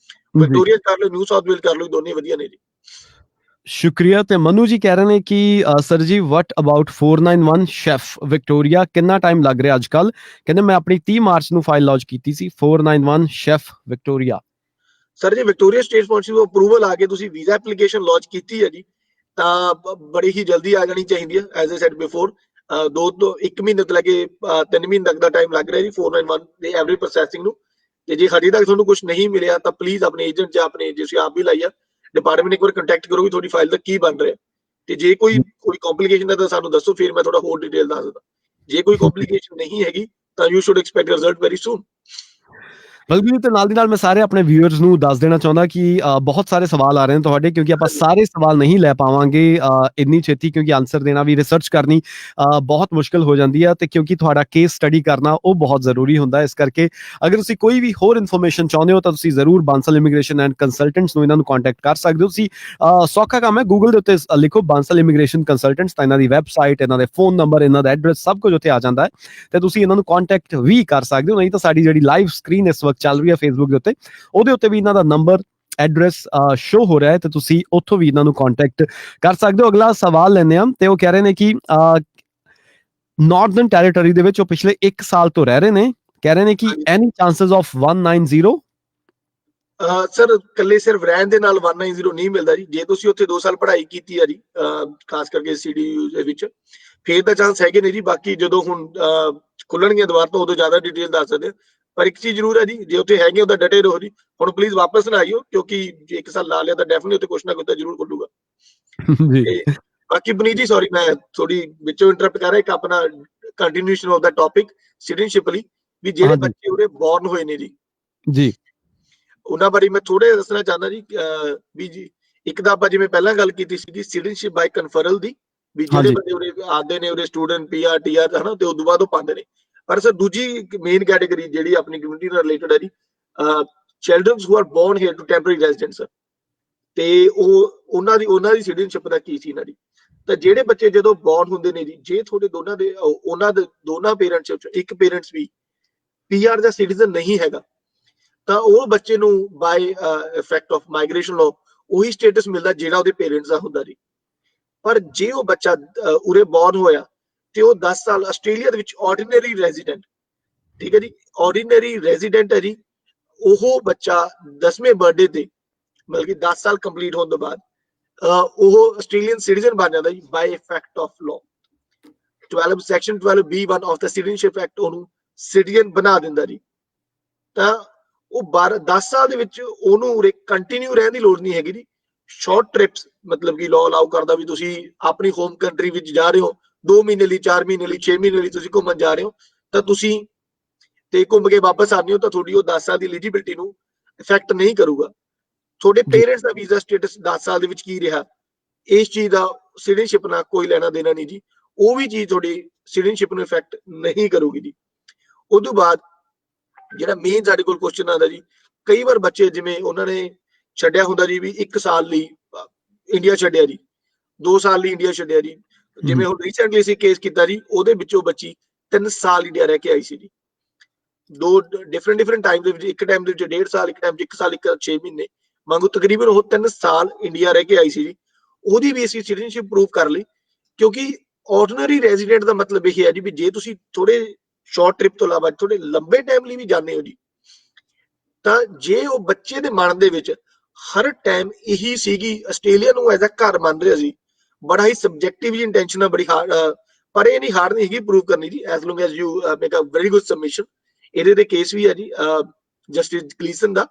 ਵਿਕਟੋਰੀਆ ਕਰ ਲਓ, ਨਿਊ ਸਾਊਥ ਵੇਲ ਕਰ ਲਓ, ਦੋਨੇ ਵਧੀਆ ਨੇ ਜੀ। ਸ਼ੁਕਰੀਆ। ਤੇ ਮਨੂ ਜੀ ਕਹਿ ਰਹੇ ਨੇ ਕਿ ਸਰ ਜੀ ਵਟ ਅਬਾਊਟ 491 ਸ਼ੈਫ ਵਿਕਟੋਰੀਆ, ਕਿੰਨਾ ਟਾਈਮ ਲੱਗ ਰਿਹਾ ਅੱਜ ਕੱਲ? ਕਹਿੰਦੇ ਮੈਂ ਆਪਣੀ 30 ਮਾਰਚ ਨੂੰ ਫਾਈਲ ਲਾਂਚ ਕੀਤੀ ਸੀ 491 ਸ਼ੈਫ ਵਿਕਟੋਰੀਆ। ਸਰ ਜੀ ਵਿਕਟੋਰੀਆ ਸਟੇਟ ਸਪਾਂਸਰਸ਼ਿਪ ਅਪਰੂਵਲ ਆ ਕੇ ਤੁਸੀਂ ਵੀਜ਼ਾ ਐਪਲੀਕੇਸ਼ਨ ਲਾਂਚ ਕੀਤੀ ਹੈ ਜੀ, ਤਾਂ ਬੜੀ ਹੀ ਜਲਦੀ ਆ ਜਾਣੀ ਚਾਹੀਦੀ ਹੈ। ਐਜ਼ ਆਈ ਸੈਡ ਬਿਫੋਰ, 1 ਮਹੀਨੇ ਤੋਂ ਲੈ ਕੇ 3 ਮਹੀਨੇ ਤੱਕ ਦਾ ਟਾਈਮ ਲੱਗ ਰਿਹਾ ਜੀ 491 ਦੇ ਐਵਰੇਜ ਪ੍ਰੋਸੈਸਿੰਗ ਨੂੰ। ਤੇ ਜੇ ਹਜੇ ਤੱਕ ਤੁਹਾਨੂੰ ਕੁਝ ਨਹੀਂ ਮਿਲਿਆ ਤਾਂ ਪਲੀਜ਼ ਆਪਣੇ ਏਜੰਟ ਜਾਂ ਆਪਣੇ ਤੁਸੀਂ ਆਪ ਵੀ ਲਾਈਆ ਡਿਪਾਰਟਮੈਂਟ ਇੱਕ ਵਾਰ ਕੰਟੈਕਟ ਕਰੋ ਵੀ ਤੁਹਾਡੀ ਫਾਈਲ ਦਾ ਕੀ ਬਣ ਰਿਹਾ। ਤੇ ਜੇ ਕੋਈ ਕੰਪਲਿਕੇਸ਼ਨ ਹੈ ਤਾਂ ਸਾਨੂੰ ਦੱਸੋ, ਫਿਰ ਮੈਂ ਥੋੜਾ ਹੋਰ ਡਿਟੇਲ ਦੱਸ ਦਿੰਦਾ। ਜੇ ਕੋਈ ਕੰਪਲਿਕੇਸ਼ਨ ਨਹੀਂ ਹੈਗੀ ਤਾਂ you should expect result very soon. ਬਲਕਿ ਤੇ ਨਾਲ ਦੀ ਨਾਲ ਮੈਂ ਸਾਰੇ ਆਪਣੇ ਵਿਊਅਰਸ ਨੂੰ ਦੱਸ ਦੇਣਾ ਚਾਹੁੰਦਾ ਕਿ ਬਹੁਤ ਸਾਰੇ ਸਵਾਲ ਆ ਰਹੇ ਨੇ ਤੁਹਾਡੇ, ਕਿਉਂਕਿ ਆਪਾਂ ਸਾਰੇ ਸਵਾਲ ਨਹੀਂ ਲੈ ਪਾਵਾਂਗੇ ਇੰਨੀ ਛੇਤੀ, ਕਿਉਂਕਿ ਆਨਸਰ ਦੇਣਾ ਵੀ ਰਿਸਰਚ ਕਰਨੀ ਬਹੁਤ ਮੁਸ਼ਕਲ ਹੋ ਜਾਂਦੀ ਹੈ, ਤੇ ਕਿਉਂਕਿ ਤੁਹਾਡਾ ਕੇਸ ਸਟੱਡੀ ਕਰਨਾ ਉਹ ਬਹੁਤ ਜ਼ਰੂਰੀ ਹੁੰਦਾ। ਇਸ ਕਰਕੇ ਅਗਰ ਤੁਸੀਂ ਕੋਈ ਵੀ ਹੋਰ ਇਨਫੋਰਮੇਸ਼ਨ ਚਾਹੁੰਦੇ ਹੋ ਤਾਂ ਤੁਸੀਂ ਜ਼ਰੂਰ ਬਾਂਸਲ ਇਮੀਗ੍ਰੇਸ਼ਨ ਐਂਡ ਕੰਸਲਟੈਂਟਸ ਨੂੰ ਇਹਨਾਂ ਨੂੰ ਕੰਟੈਕਟ ਕਰ ਸਕਦੇ ਹੋ। ਤੁਸੀਂ ਸੌਖਾ ਕੰਮ ਹੈ, ਗੂਗਲ ਦੇ ਉੱਤੇ ਲਿਖੋ ਬਾਂਸਲ ਇਮੀਗ੍ਰੇਸ਼ਨ ਕੰਸਲਟੈਂਟਸ, ਤਾਂ ਇਹਨਾਂ ਦੀ ਵੈਬਸਾਈਟ, ਇਹਨਾਂ ਦੇ ਫੋਨ ਨੰਬਰ, ਇਹਨਾਂ ਦਾ ਐਡਰੈਸ ਸਭ ਕੁਝ ਉੱਥੇ ਆ ਜਾਂਦਾ ਹੈ, ਤੇ ਤੁਸੀਂ ਇਹਨਾਂ ਨੂੰ ਕੰਟੈਕਟ ਵੀ ਕਰ ਸਕਦੇ ਹੋ। ਨਹੀਂ ਤਾਂ ਸਾਡੀ ਜਿਹੜੀ ਲਾਈਵ ਸਕਰੀਨ ਇਸ ਵਕਤ ਚੱਲ ਰਹੀ ਹੈ ਫੇਸਬੁੱਕ ਦੇ ਉੱਤੇ, ਉਹਦੇ ਉੱਤੇ ਵੀ ਇਹਨਾਂ ਦਾ ਨੰਬਰ ਐਡਰੈਸ ਸ਼ੋ ਹੋ ਰਿਹਾ ਹੈ, ਤੇ ਤੁਸੀਂ ਉੱਥੋਂ ਵੀ ਇਹਨਾਂ ਨੂੰ ਕੰਟੈਕਟ ਕਰ ਸਕਦੇ ਹੋ। ਅਗਲਾ ਸਵਾਲ ਲੈਂਦੇ ਹਾਂ, ਤੇ ਉਹ ਕਹਿ ਰਹੇ ਨੇ ਕਿ ਨਾਰਥਰਨ ਟੈਰੀਟਰੀ ਦੇ ਵਿੱਚ ਉਹ ਪਿਛਲੇ 1 ਸਾਲ ਤੋਂ ਰਹਿ ਰਹੇ ਨੇ, ਕਹਿ ਰਹੇ ਨੇ ਕਿ ਐਨੀ ਚਾਂਸਸ ਆਫ 190? ਸਰ ਕੱਲੇ ਸਿਰਫ ਰਹਿਣ ਦੇ ਨਾਲ 190 ਨਹੀਂ ਮਿਲਦਾ ਜੀ। ਜੇ ਤੁਸੀਂ ਉੱਥੇ 2 ਸਾਲ ਪੜ੍ਹਾਈ ਕੀਤੀ ਆ ਜੀ, ਖਾਸ ਕਰਕੇ CDU ਦੇ ਵਿੱਚ, ਫੇਰ ਤਾਂ ਚਾਂਸ ਹੈਗੇ ਨੇ ਜੀ। ਬਾਕੀ ਜਦੋਂ ਹੁਣ ਖੁੱਲਣਗੀਆਂ ਦੁਬਾਰ ਤੋਂ ਉਦੋਂ ਜ਼ਿਆਦਾ ਡਿਟੇਲ ਦੱਸ ਸਕਦੇ। ਪਰ ਇੱਕ ਚੀਜ਼ ਜ਼ਰੂਰ ਹੈ ਜੀ, ਜੇ ਉੱਥੇ ਹੈਗੇ ਉਹਦਾ ਡਟੇ ਰਹੋ ਜੀ। ਹੁਣ ਪਲੀਜ਼ ਵਾਪਸ ਨਾ ਆਇਓ, ਕਿਉਂਕਿ ਜੇ 1 ਸਾਲ ਲਾ ਲਿਆ ਤਾਂ ਡੈਫੀਨਿਟਲੀ ਉੱਥੇ ਕੁਛ ਨਾ ਕੁਛ ਤਾਂ ਜ਼ਰੂਰ ਖੁੱਲੂਗਾ ਜੀ। ਤੇ ਬਾਕੀ ਪੁਨੀਤ ਜੀ ਸੌਰੀ ਮੈਂ ਥੋੜੀ ਵਿੱਚੋਂ ਇੰਟਰਪਟ ਕਰ ਰਿਹਾ, ਇੱਕ ਆਪਣਾ continuation of the topic citizenship ਲਈ, ਵੀ ਜਿਹੜੇ ਬੱਚੇ ਉਰੇ ਬੌਰਨ ਹੋਏ ਨੇ ਜੀ, ਜੀ ਉਹਨਾਂ ਬਾਰੇ ਮੈਂ ਥੋੜਾ ਦੱਸਣਾ ਚਾਹੁੰਦਾ ਜੀ। ਵੀ ਜੀ ਇੱਕ ਤਾਂ ਆਪਾਂ ਜਿਵੇਂ ਪਹਿਲਾਂ ਗੱਲ ਕੀਤੀ ਸੀ ਸਿਟੀਜ਼ਨਸ਼ਿਪ ਬਾਈ ਕਨਫਰਲ ਦੀ, ਵੀ ਜਿਹੜੇ ਬੰਦੇ ਉਰੇ ਆਉਂਦੇ ਨੇ, ਉਰੇ ਸਟੂਡੈਂਟ PR TR ਹਨਾ, ਤੇ ਉਦੋਂ ਬਾਅਦ ਉਹ ਪਾਉਂਦੇ ਨੇ। ਪਰ ਸਰ ਦੂਜੀ ਮੇਨ ਕੈਟੇਗਰੀ ਜਿਹੜੀ ਆਪਣੀ ਕਮਿਊਨਿਟੀ ਨਾਲ ਰਿਲੇਟਡ ਹੈ ਜੀ, childrens who are born here to temporary residents, ਤੇ ਉਹਨਾਂ ਦੀ ਸਿਟੀਜ਼ਨਸ਼ਿਪ ਦਾ ਕੀ ਸੀ ਇਹਨਾਂ ਦੀ। ਤਾਂ ਜਿਹੜੇ ਬੱਚੇ ਜਦੋਂ ਬੋਰਨ ਹੁੰਦੇ ਨੇ ਜੀ, ਜੇ ਤੁਹਾਡੇ ਉਹਨਾਂ ਦੇ ਦੋਨਾਂ ਪੇਰੈਂਟਸ ਵਿੱਚ ਇੱਕ ਪੇਰੈਂਟਸ ਵੀ PR ਦਾ ਸਿਟੀਜ਼ਨ ਨਹੀਂ ਹੈਗਾ, ਤਾਂ ਉਹ ਬੱਚੇ ਨੂੰ ਬਾਈ ਇਫੈਕਟ ਆਫ ਮਾਈਗ੍ਰੇਸ਼ਨ ਲਾਅ ਉਹੀ ਸਟੇਟਸ ਮਿਲਦਾ ਜਿਹੜਾ ਉਹਦੇ ਪੇਰੈਂਟਸ ਦਾ ਹੁੰਦਾ ਜੀ। ਪਰ ਜੇ ਉਹ ਬੱਚਾ ਉਰੇ ਬੋਰਨ ਹੋਇਆ ਤੇ ਉਹ 10 ਸਾਲ ਆਸਟ੍ਰੇਲੀਆ ਦੇ ਵਿੱਚ ਆਰਡੀਨਰੀ ਰੈਜ਼ੀਡੈਂਟ, ਠੀਕ ਹੈ ਜੀ, ਆਰਡੀਨਰੀ ਰੈਜ਼ੀਡੈਂਟ ਹੈ ਜੀ, ਉਹ ਬੱਚਾ 10ਵੇਂ ਬਰਥਡੇ ਤੇ ਮਤਲਬ ਕਿ 10 ਸਾਲ ਕੰਪਲੀਟ ਹੋਣ ਤੋਂ ਬਾਅਦ ਉਹ ਆਸਟ੍ਰੇਲੀਅਨ ਸਿਟੀਜ਼ਨ ਬਣ ਜਾਂਦਾ ਜੀ by effect of law. Section 12B1 of the citizenship act ਉਹਨੂੰ ਸਿਟੀਜ਼ਨ ਬਣਾ ਦਿੰਦਾ ਜੀ। ਤਾਂ ਉਹ 10 ਸਾਲ ਦੇ ਵਿੱਚ ਉਹਨੂੰ ਉਰੇ ਕੰਟੀਨਿਊ ਰਹਿਣ ਦੀ ਲੋੜ ਨਹੀਂ ਹੈਗੀ ਜੀ। ਸ਼ਾਰਟ ਟ੍ਰਿਪਸ ਮਤਲਬ ਕਿ ਲਾਅ ਅਲਾਉ ਕਰਦਾ ਵੀ ਤੁਸੀਂ ਆਪਣੀ ਹੋਮ ਕੰਟਰੀ ਵਿੱਚ ਜਾ ਰਹੇ ਹੋ 2 ਮਹੀਨੇ ਲਈ, 4 ਮਹੀਨੇ ਲਈ, 6 ਮਹੀਨੇ ਲਈ ਤੁਸੀਂ ਘੁੰਮਣ ਜਾ ਰਹੇ ਹੋ, ਤਾਂ ਤੁਸੀਂ ਤੇ ਘੁੰਮ ਕੇ ਵਾਪਸ ਆਉਂਦੇ ਹੋ ਤਾਂ ਤੁਹਾਡੀ ਉਹ 10 ਸਾਲ ਦੀ ਐਲੀਜੀਬਿਲਟੀ ਨੂੰ ਇਫੈਕਟ ਨਹੀਂ ਕਰੂਗਾ। ਤੁਹਾਡੇ ਪੇਰੈਂਟਸ ਦਾ ਵੀਜ਼ਾ ਸਟੇਟਸ 10 ਸਾਲ ਦੇ ਵਿੱਚ ਕੀ ਰਿਹਾ, ਇਸ ਚੀਜ਼ ਦਾ ਸਿਟੀਜ਼ਨਸ਼ਿਪ ਨਾਲ ਕੋਈ ਲੈਣਾ ਦੇਣਾ ਨਹੀਂ ਜੀ। ਉਹ ਵੀ ਚੀਜ਼ ਤੁਹਾਡੀ ਸਿਟੀਜ਼ਨਸ਼ਿਪ ਨੂੰ ਇਫੈਕਟ ਨਹੀਂ ਕਰੂਗੀ ਜੀ। ਉਸ ਤੋਂ ਬਾਅਦ ਜਿਹੜਾ ਮੇਨ ਸਾਡੇ ਕੋਲ ਕੁਐਸਚਨ ਆਉਂਦਾ ਜੀ, ਕਈ ਵਾਰ ਬੱਚੇ ਜਿਵੇਂ ਉਹਨਾਂ ਨੇ ਛੱਡਿਆ ਹੁੰਦਾ ਜੀ ਵੀ 1 ਸਾਲ ਲਈ ਇੰਡੀਆ ਛੱਡਿਆ ਜੀ, 2 ਸਾਲ ਲਈ ਇੰਡੀਆ ਛੱਡਿਆ ਜੀ। ਜਿਵੇਂ ਹੁਣ ਰੀਸੈਂਟਲੀ ਅਸੀਂ ਕੇਸ ਕੀਤਾ ਜੀ, ਉਹਦੇ ਵਿੱਚੋਂ ਬੱਚੀ 3 ਸਾਲ ਇੰਡੀਆ ਰਹਿ ਕੇ ਆਈ ਸੀ ਜੀ। 2 ਡਿਫਰੈਂਟ ਟਾਈਮ ਦੇ ਵਿੱਚ, ਇੱਕ ਟਾਈਮ ਦੇ ਵਿੱਚ 1.5 ਸਾਲ, ਇੱਕ ਟਾਈਮ 'ਚ 1 ਸਾਲ, 6 ਮਹੀਨੇ ਵਾਂਗੂ ਤਕਰੀਬਨ ਉਹ 3 ਸਾਲ ਇੰਡੀਆ ਰਹਿ ਕੇ ਆਈ ਸੀ ਜੀ। ਉਹਦੀ ਵੀ ਅਸੀਂ ਸਿਟੀਜ਼ਨਸ਼ਿਪ ਪ੍ਰੂਵ ਕਰ ਲਈ, ਕਿਉਂਕਿ ਆਰਡੀਨਰੀ ਰੈਜ਼ੀਡੈਂਟ ਦਾ ਮਤਲਬ ਇਹ ਹੈ ਜੀ ਵੀ ਜੇ ਤੁਸੀਂ ਥੋੜੇ ਸ਼ਾਰਟ ਟ੍ਰਿਪ ਤੋਂ ਇਲਾਵਾ ਥੋੜੇ ਲੰਬੇ ਟਾਈਮ ਲਈ ਵੀ ਜਾਂਦੇ ਹੋ ਜੀ, ਤਾਂ ਜੇ ਉਹ ਬੱਚੇ ਦੇ ਮਨ ਦੇ ਵਿੱਚ ਹਰ ਟਾਈਮ ਇਹੀ ਸੀਗੀ ਆਸਟ੍ਰੇਲੀਆ ਨੂੰ ਐਜ਼ ਅ ਘਰ ਮੰਨ ਰਿਹਾ ਸੀ, ਬੜਾ ਹੀ ਸਬਜੈਕਟਿਵ ਜੀ ਇੰਟੈਂਸ਼ਨ ਆ, ਬੜੀ ਹਾਰਡ, ਪਰ ਇਹ ਨਹੀਂ ਹਾਰਡ ਨਹੀਂ ਹੈਗੀ ਪ੍ਰੂਵ ਕਰਨੀ ਜੀ, as long as you make a very good submission. ਇਹਦੇ ਤੇ ਕੇਸ ਵੀ ਹੈ ਜੀ ਜਸਟਿਸ ਕਲੀਸਨ ਦਾ,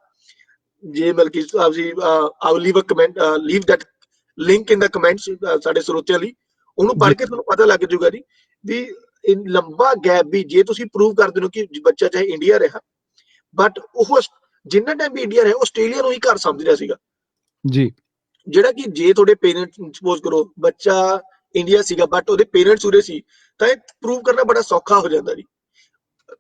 ਜੇ ਬਲਕਿ ਤੁਸੀਂ I leave a comment, leave that link in the comments ਸਾਡੇ ਸਰੋਤਿਆਂ ਲਈ, ਉਹਨੂੰ ਪੜ੍ਹ ਜੀ ਕੇ ਤੁਹਾਨੂੰ ਪਤਾ ਲੱਗ ਜਾਊਗਾ ਜੀ ਵੀ ਇਹ ਲੰਬਾ ਗੈਪ ਵੀ ਜੇ ਤੁਸੀਂ ਪ੍ਰੂਵ ਕਰਦੇ ਹੋ ਕਿ ਬੱਚਾ ਚਾਹੇ ਇੰਡੀਆ ਰਿਹਾ, ਬਟ ਉਹ ਜਿੰਨਾ ਟਾਈਮ ਵੀ ਇੰਡੀਆ ਰਿਹਾ ਆਸਟ੍ਰੇਲੀਆ ਨੂੰ ਹੀ ਘਰ ਸਮਝ ਰਿਹਾ ਸੀਗਾ। ਜੀ ਜਿਹੜਾ ਕਿ ਜੇ ਤੁਹਾਡੇ ਪੇਰੈਂਟਸ ਸਪੋਜ਼ ਕਰੋ ਬੱਚਾ ਇੰਡੀਆ ਸੀਗਾ ਬਟ ਉਹਦੇ ਪੇਰੈਂਟਸ ਉਰੇ ਸੀ, ਤਾਂ ਇਹ ਪ੍ਰੂਵ ਕਰਨਾ ਬੜਾ ਸੌਖਾ ਹੋ ਜਾਂਦਾ ਜੀ।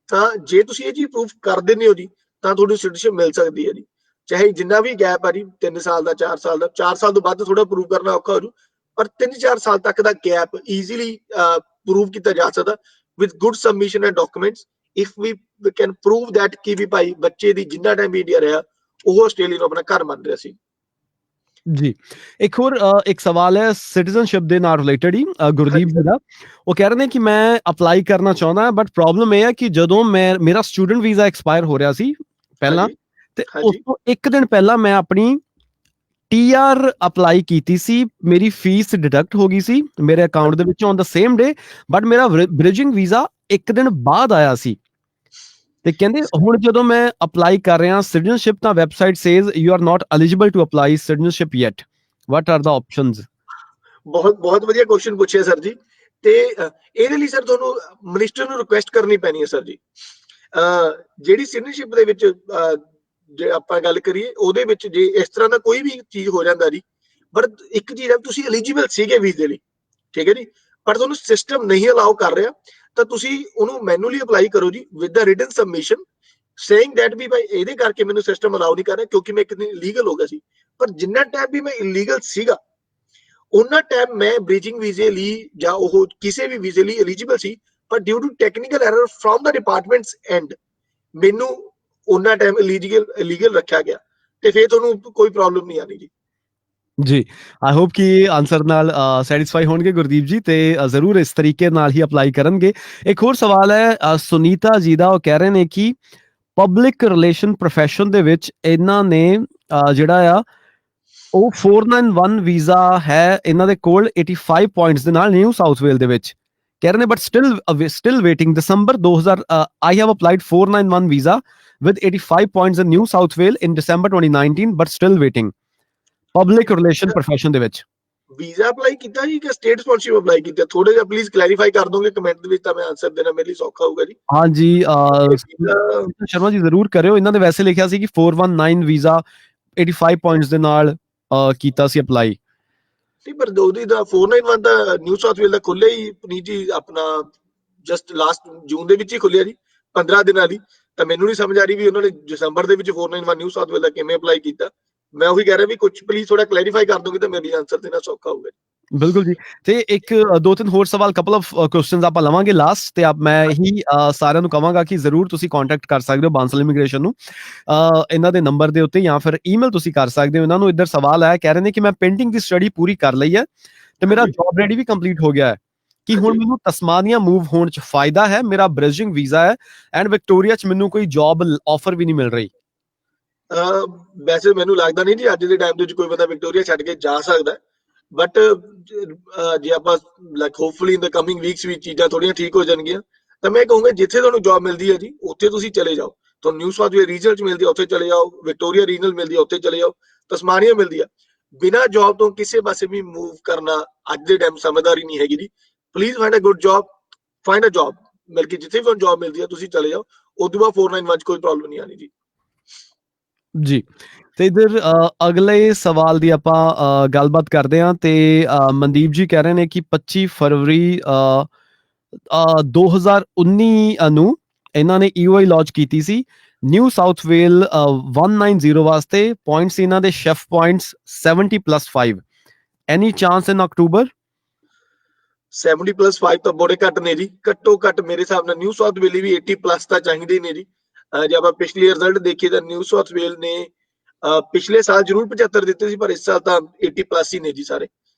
ਤਾਂ ਜੇ ਤੁਸੀਂ ਇਹ ਚੀਜ਼ ਪ੍ਰੂਫ ਕਰ ਦਿੰਦੇ ਹੋ ਜੀ, ਤਾਂ ਤੁਹਾਨੂੰ ਸਿਟੀਜ਼ਨਸ਼ਿਪ ਮਿਲ ਸਕਦੀ ਹੈ ਜੀ, ਚਾਹੇ ਜਿੰਨਾ ਵੀ ਗੈਪ ਆ ਜੀ 3 ਸਾਲ ਦਾ 4 ਸਾਲ ਦਾ, 4 ਸਾਲ ਤੋਂ ਬਾਅਦ ਥੋੜਾ ਪ੍ਰੂਵ ਕਰਨਾ ਔਖਾ ਹੋ ਜੂ, ਪਰ 3-4 ਸਾਲ ਤੱਕ ਦਾ ਗੈਪ ਈਜ਼ੀਲੀ ਪ੍ਰੂਵ ਕੀਤਾ ਜਾ ਸਕਦਾ with good submission and documents, if we can prove that ਕਿ ਵੀ ਭਾਈ ਬੱਚੇ ਦੀ ਜਿੰਨਾ ਟਾਈਮ ਵੀ ਇੰਡੀਆ ਰਿਹਾ ਉਹ ਆਸਟ੍ਰੇਲੀਆ ਨੂੰ ਆਪਣਾ ਘਰ ਮੰਨ ਰਿਹਾ ਸੀ। ਜੀ ਇੱਕ ਹੋਰ ਇੱਕ ਸਵਾਲ ਹੈ ਸਿਟੀਜ਼ਨਸ਼ਿਪ ਦੇ ਨਾਲ ਰਿਲੇਟਡ ਹੀ, ਗੁਰਦੀਪ ਜੀ ਦਾ। ਉਹ ਕਹਿ ਰਹੇ ਨੇ ਕਿ ਮੈਂ ਅਪਲਾਈ ਕਰਨਾ ਚਾਹੁੰਦਾ, ਬਟ ਪ੍ਰੋਬਲਮ ਇਹ ਹੈ ਕਿ ਜਦੋਂ ਮੇਰਾ ਸਟੂਡੈਂਟ ਵੀਜ਼ਾ ਐਕਸਪਾਇਰ ਹੋ ਰਿਹਾ ਸੀ ਪਹਿਲਾਂ, ਤੇ ਉਸ ਤੋਂ ਇੱਕ ਦਿਨ ਪਹਿਲਾਂ ਮੈਂ ਆਪਣੀ TR ਅਪਲਾਈ ਕੀਤੀ ਸੀ, ਮੇਰੀ ਫੀਸ ਡਿਡਕਟ ਹੋ ਗਈ ਸੀ ਮੇਰੇ ਅਕਾਊਂਟ ਦੇ ਵਿੱਚੋਂ on the same day, but ਮੇਰਾ ਬ੍ਰਿਜਿੰਗ ਵੀਜ਼ਾ ਇੱਕ ਦਿਨ ਬਾਅਦ ਆਇਆ ਸੀ। ਤੇ ਕਹਿੰਦੇ ਹੁਣ ਜਦੋਂ ਮੈਂ ਅਪਲਾਈ ਕਰ ਰਿਹਾ ਸਿਟੀਜ਼ਨਸ਼ਿਪ, ਤਾਂ website says you are not eligible to apply citizenship yet, what are the options? ਬਹੁਤ ਵਧੀਆ ਕੁਐਸਚਨ ਪੁੱਛਿਆ ਸਰ ਜੀ, ਤੇ ਇਹਦੇ ਲਈ ਸਰ ਤੁਹਾਨੂੰ ਮਿਨਿਸਟਰ ਨੂੰ ਰਿਕੁਐਸਟ ਕਰਨੀ ਪੈਣੀ ਹੈ ਸਰ ਜੀ। ਜਿਹੜੀ ਸਿਟੀਜ਼ਨਸ਼ਿਪ ਦੇ ਵਿੱਚ ਜੇ ਆਪਾਂ ਗੱਲ ਕਰੀਏ ਉਹਦੇ ਵਿੱਚ ਜੇ ਇਸ ਤਰ੍ਹਾਂ ਦਾ ਕੋਈ ਵੀ ਚੀਜ਼ ਹੋ ਜਾਂਦਾ ਜੀ, ਪਰ ਇੱਕ ਚੀਜ਼ ਹੈ ਤੁਸੀਂ ਐਲੀਜੀਬਲ ਸੀਗੇ ਵੀਜ਼ੇ ਲਈ, ਠੀਕ ਹੈ ਜੀ, ਪਰ ਤੁਹਾਨੂੰ ਸਿਸਟਮ ਨਹੀਂ ਅਲਾਉ ਕਰ ਰਿਹਾ, ਤਾਂ ਤੁਸੀਂ ਉਹਨੂੰ ਮੈਨੂਅਲੀ ਅਪਲਾਈ ਕਰੋ ਜੀ with the written submission, saying that we ਭਾਈ ਇਹਦੇ ਕਰਕੇ ਮੈਨੂੰ ਸਿਸਟਮ ਅਲਾਉ ਨਹੀਂ ਕਰ ਰਿਹਾ ਕਿਉਂਕਿ ਮੈਂ ਇੱਕ ਦਿਨ ਇਲੀਗਲ ਹੋ ਗਿਆ ਸੀ, ਪਰ ਜਿੰਨਾ ਟਾਈਮ ਵੀ ਮੈਂ ਇਲੀਗਲ ਸੀਗਾ ਉਹਨਾਂ ਟਾਈਮ ਮੈਂ ਬ੍ਰਿਜਿੰਗ ਵੀਜ਼ੇ ਲਈ ਜਾਂ ਉਹ ਕਿਸੇ ਵੀ ਵੀਜ਼ੇ ਲਈ ਐਲੀਜੀਬਲ ਸੀ, ਪਰ due to technical error from the departments and ਮੈਨੂੰ ਉਹਨਾਂ ਟਾਈਮ ਇਲੀਗਲ ਰੱਖਿਆ ਗਿਆ, ਤੇ ਫਿਰ ਤੁਹਾਨੂੰ ਕੋਈ ਪ੍ਰੋਬਲਮ ਨਹੀਂ ਆਣੀ ਜੀ। ਜੀ ਆਈ ਹੋਪ ਕਿ ਆਨਸਰ ਨਾਲ ਸੈਟੀਸਫਾਈ ਹੋਣਗੇ ਗੁਰਦੀਪ ਜੀ, ਤੇ ਜ਼ਰੂਰ ਇਸ ਤਰੀਕੇ ਨਾਲ ਹੀ ਅਪਲਾਈ ਕਰਨਗੇ। ਇੱਕ ਹੋਰ ਸਵਾਲ ਹੈ ਸੁਨੀਤਾ ਜੀ ਦਾ, ਉਹ ਕਹਿ ਰਹੇ ਨੇ ਕਿ ਪਬਲਿਕ ਰਿਲੇਸ਼ਨ ਪ੍ਰੋਫੈਸ਼ਨ ਦੇ ਵਿੱਚ ਇਹਨਾਂ ਨੇ ਜਿਹੜਾ ਆ ਉਹ 491 ਵੀਜ਼ਾ ਹੈ ਇਹਨਾਂ ਦੇ ਕੋਲ 85 ਪੁਆਇੰਟਸ ਦੇ ਨਾਲ ਨਿਊ ਸਾਊਥ ਵੇਲ ਦੇ ਵਿੱਚ, ਕਹਿ ਰਹੇ ਨੇ but still waiting December 2000 I have applied 491 visa with 85 points in New South Wales in December 2019 but still waiting, public relation profession ਦੇ ਵਿੱਚ। ਵੀਜ਼ਾ ਅਪਲਾਈ ਕੀਤਾ ਜੀ ਕਿ ਸਟੇਟ ਸਪਾਂਸਰਸ਼ਿਪ ਅਪਲਾਈ ਕੀਤਾ? ਥੋੜਾ ਜਿਹਾ ਪਲੀਜ਼ ਕਲੈਰੀਫਾਈ ਕਰ ਦੋਗੇ ਕਮੈਂਟ ਦੇ ਵਿੱਚ, ਤਾਂ ਮੈਂ ਆਨਸਰ ਦੇਣਾ ਮੇਰੇ ਲਈ ਸੌਖਾ ਹੋਊਗਾ ਜੀ। ਹਾਂਜੀ ਸ਼ਰਮਾ ਜੀ ਜ਼ਰੂਰ ਕਰਿਓ, ਇਹਨਾਂ ਦੇ ਵੈਸੇ ਲਿਖਿਆ ਸੀ ਕਿ 419 ਵੀਜ਼ਾ 85 ਪੁਆਇੰਟਸ ਦੇ ਨਾਲ ਕੀਤਾ ਸੀ ਅਪਲਾਈ। ਨਹੀਂ, ਪਰ ਉਹਦੀ ਦਾ 491 ਦਾ ਨਿਊ ਸਾਊਥ ਵੇਲ ਦਾ ਖੁੱਲਿਆ ਹੀ ਪਨੀਤ ਜੀ ਆਪਣਾ ਜਸਟ ਲਾਸਟ ਜੂਨ ਦੇ ਵਿੱਚ ਹੀ ਖੁੱਲਿਆ ਜੀ, 15 ਦਿਨਾਂ ਦੀ, ਤਾਂ ਮੈਨੂੰ ਨਹੀਂ ਸਮਝ ਆ ਰਹੀ ਵੀ ਉਹਨਾਂ ਨੇ ਦਸੰਬਰ ਦੇ ਵਿੱਚ 491 ਨਿਊ ਸਾਊਥ ਵੇਲ ਦਾ ਕਿਵੇਂ ਅਪਲਾਈ ਕੀਤਾ। ਮੈਂ ਉਹੀ ਕਹਿ ਰਿਹਾ ਵੀ ਕੁਝ ਪਲੀਜ਼ ਥੋੜਾ ਕਲੈਰੀਫਾਈ ਕਰ ਦੋਗੇ ਤਾਂ ਮੇਰੇ ਆਨਸਰ ਦੇਣਾ ਸੌਖਾ ਹੋਊਗਾ। ਬਿਲਕੁਲ ਜੀ, ਤੇ ਇੱਕ ਦੋ ਤਿੰਨ ਹੋਰ ਸਵਾਲ, ਕਪਲ ਆਫ ਕੁਐਸਚਨਸ ਆਪਾਂ ਲਵਾਂਗੇ ਲਾਸਟ, ਤੇ ਮੈਂ ਹੀ ਸਾਰਿਆਂ ਨੂੰ ਕਹਾਂਗਾ ਕਿ ਜ਼ਰੂਰ ਤੁਸੀਂ ਕੰਟੈਕਟ ਕਰ ਸਕਦੇ ਹੋ ਬਾਂਸਲ ਇਮੀਗ੍ਰੇਸ਼ਨ ਨੂੰ ਇਹਨਾਂ ਦੇ ਨੰਬਰ ਦੇ ਉੱਤੇ, ਜਾਂ ਫਿਰ ਈਮੇਲ ਤੁਸੀਂ ਕਰ ਸਕਦੇ ਹੋ ਇਹਨਾਂ ਨੂੰ। ਇੱਧਰ ਸਵਾਲ ਆਇਆ, ਕਹਿ ਰਹੇ ਨੇ ਕਿ ਮੈਂ ਪੇਂਟਿੰਗ ਦੀ ਸਟੱਡੀ ਪੂਰੀ ਕਰ ਲਈ ਹੈ ਤੇ ਮੇਰਾ ਜੌਬ ਰੈਡੀ ਵੀ ਕੰਪਲੀਟ ਹੋ ਗਿਆ ਹੈ, ਕਿ ਹੁਣ ਮੈਨੂੰ ਤਸਮਾਨੀਆ ਮੂਵ ਹੋਣ 'ਚ ਫਾਇਦਾ ਹੈ? ਮੇਰਾ ਬ੍ਰਿਜਿੰਗ ਵੀਜ਼ਾ ਹੈ ਐਂਡ ਵਿਕਟੋਰੀਆ 'ਚ ਮੈਨੂੰ ਕੋਈ ਜੌਬ ਆਫਰ ਵੀ ਨਹੀਂ ਮਿਲ ਰਹੀ। ਵੈਸੇ ਮੈਨੂੰ ਲੱਗਦਾ ਨਹੀਂ ਜੀ ਅੱਜ ਦੇ ਟਾਈਮ ਦੇ ਵਿੱਚ ਕੋਈ ਬੰਦਾ ਵਿਕਟੋਰੀਆ ਛੱਡ ਕੇ ਜਾ ਸਕਦਾ, ਬਟ ਜੇ ਆਪਾਂ ਲਾਈਕ ਹੋਪਫੁਲੀ ਇਨ ਦ ਕਮਿੰਗ ਵੀਕਸ ਵੀ ਚੀਜ਼ਾਂ ਥੋੜੀਆਂ ਠੀਕ ਹੋ ਜਾਣਗੀਆਂ, ਤਾਂ ਮੈਂ ਕਹੂੰਗਾ ਜਿੱਥੇ ਤੁਹਾਨੂੰ ਜੌਬ ਮਿਲਦੀ ਹੈ ਜੀ ਉੱਥੇ ਤੁਸੀਂ ਚਲੇ ਜਾਓ। ਤੁਹਾਨੂੰ ਨਿਊ ਸਾਊਥ ਵੇਲ ਰੀਜਨਲ 'ਚ ਮਿਲਦੀ ਹੈ ਉੱਥੇ ਚਲੇ ਜਾਓ, ਵਿਕਟੋਰੀਆ ਰੀਜਨਲ ਮਿਲਦੀ ਹੈ ਉੱਥੇ ਚਲੇ ਜਾਓ, ਤਸਮਾਨੀਆ ਮਿਲਦੀ ਆ। ਬਿਨਾਂ ਜੌਬ ਤੋਂ ਕਿਸੇ ਪਾਸੇ ਵੀ ਮੂਵ ਕਰਨਾ ਅੱਜ ਦੇ ਟਾਈਮ ਸਮਝਦਾਰੀ ਨਹੀਂ ਹੈਗੀ ਜੀ। Please find a good job, find a job, ਬਲਕਿ ਜਿੱਥੇ ਵੀ ਤੁਹਾਨੂੰ ਜੌਬ ਮਿਲਦੀ ਹੈ ਤੁਸੀਂ ਚਲੇ ਜਾਓ, ਉਦੋਂ ਬਾਅਦ 491 'ਚ ਕੋਈ ਪ੍ਰੋਬਲਮ ਨਹੀਂ ਆਣੀ ਜੀ। ਜੀ, ਤੇ ਇਧਰ ਅਗਲੇ ਸਵਾਲ ਦੀ ਆਪਾਂ ਗੱਲਬਾਤ ਕਰਦੇ ਹਾਂ, ਤੇ ਮਨਦੀਪ ਜੀ ਕਹਿ ਰਹੇ ਨੇ ਕਿ 25 ਫਰਵਰੀ 2019 ਨੂੰ ਇਹਨਾਂ ਨੇ EOI ਲਾਂਚ ਕੀਤੀ ਸੀ ਨਿਊ ਸਾਊਥ ਵੇਲ 190 ਵਾਸਤੇ, ਪੁਆਇੰਟਸ ਇਹਨਾਂ ਦੇ ਸ਼ੈਫ ਪੁਆਇੰਟਸ 70+5, ਐਨੀ ਚਾਂਸ ਇਨ ਅਕਤੂਬਰ? 70+5 ਤਾਂ ਬੜੇ ਘੱਟ ਨੇ ਜੀ, ਘੱਟੋ ਘੱਟ ਮੇਰੇ ਹਿਸਾਬ ਨਾਲ ਨਿਊ ਸਾਊਥ ਵੇਲ ਵੀ 80+ ਤਾਂ ਚਾਹੀਦੇ ਨੇ ਜੀ। ਜੇ ਆਪਾਂ ਪਿਛਲੇ ਰਿਜ਼ਲਟ ਦੇਖੀਏ ਤਾਂ ਨਿਊ ਸਾਊਥ ਵੇਲ ਨੇ ਪਿਛਲੇ ਸਾਲ ਜ਼ਰੂਰ 75 ਦਿੱਤੇ ਸੀ, ਪਰ ਇਸ ਸਾਲ ਤਾਂ 80+ ਹੀ ਨੇ ਜੀ ਸਾਰੇ।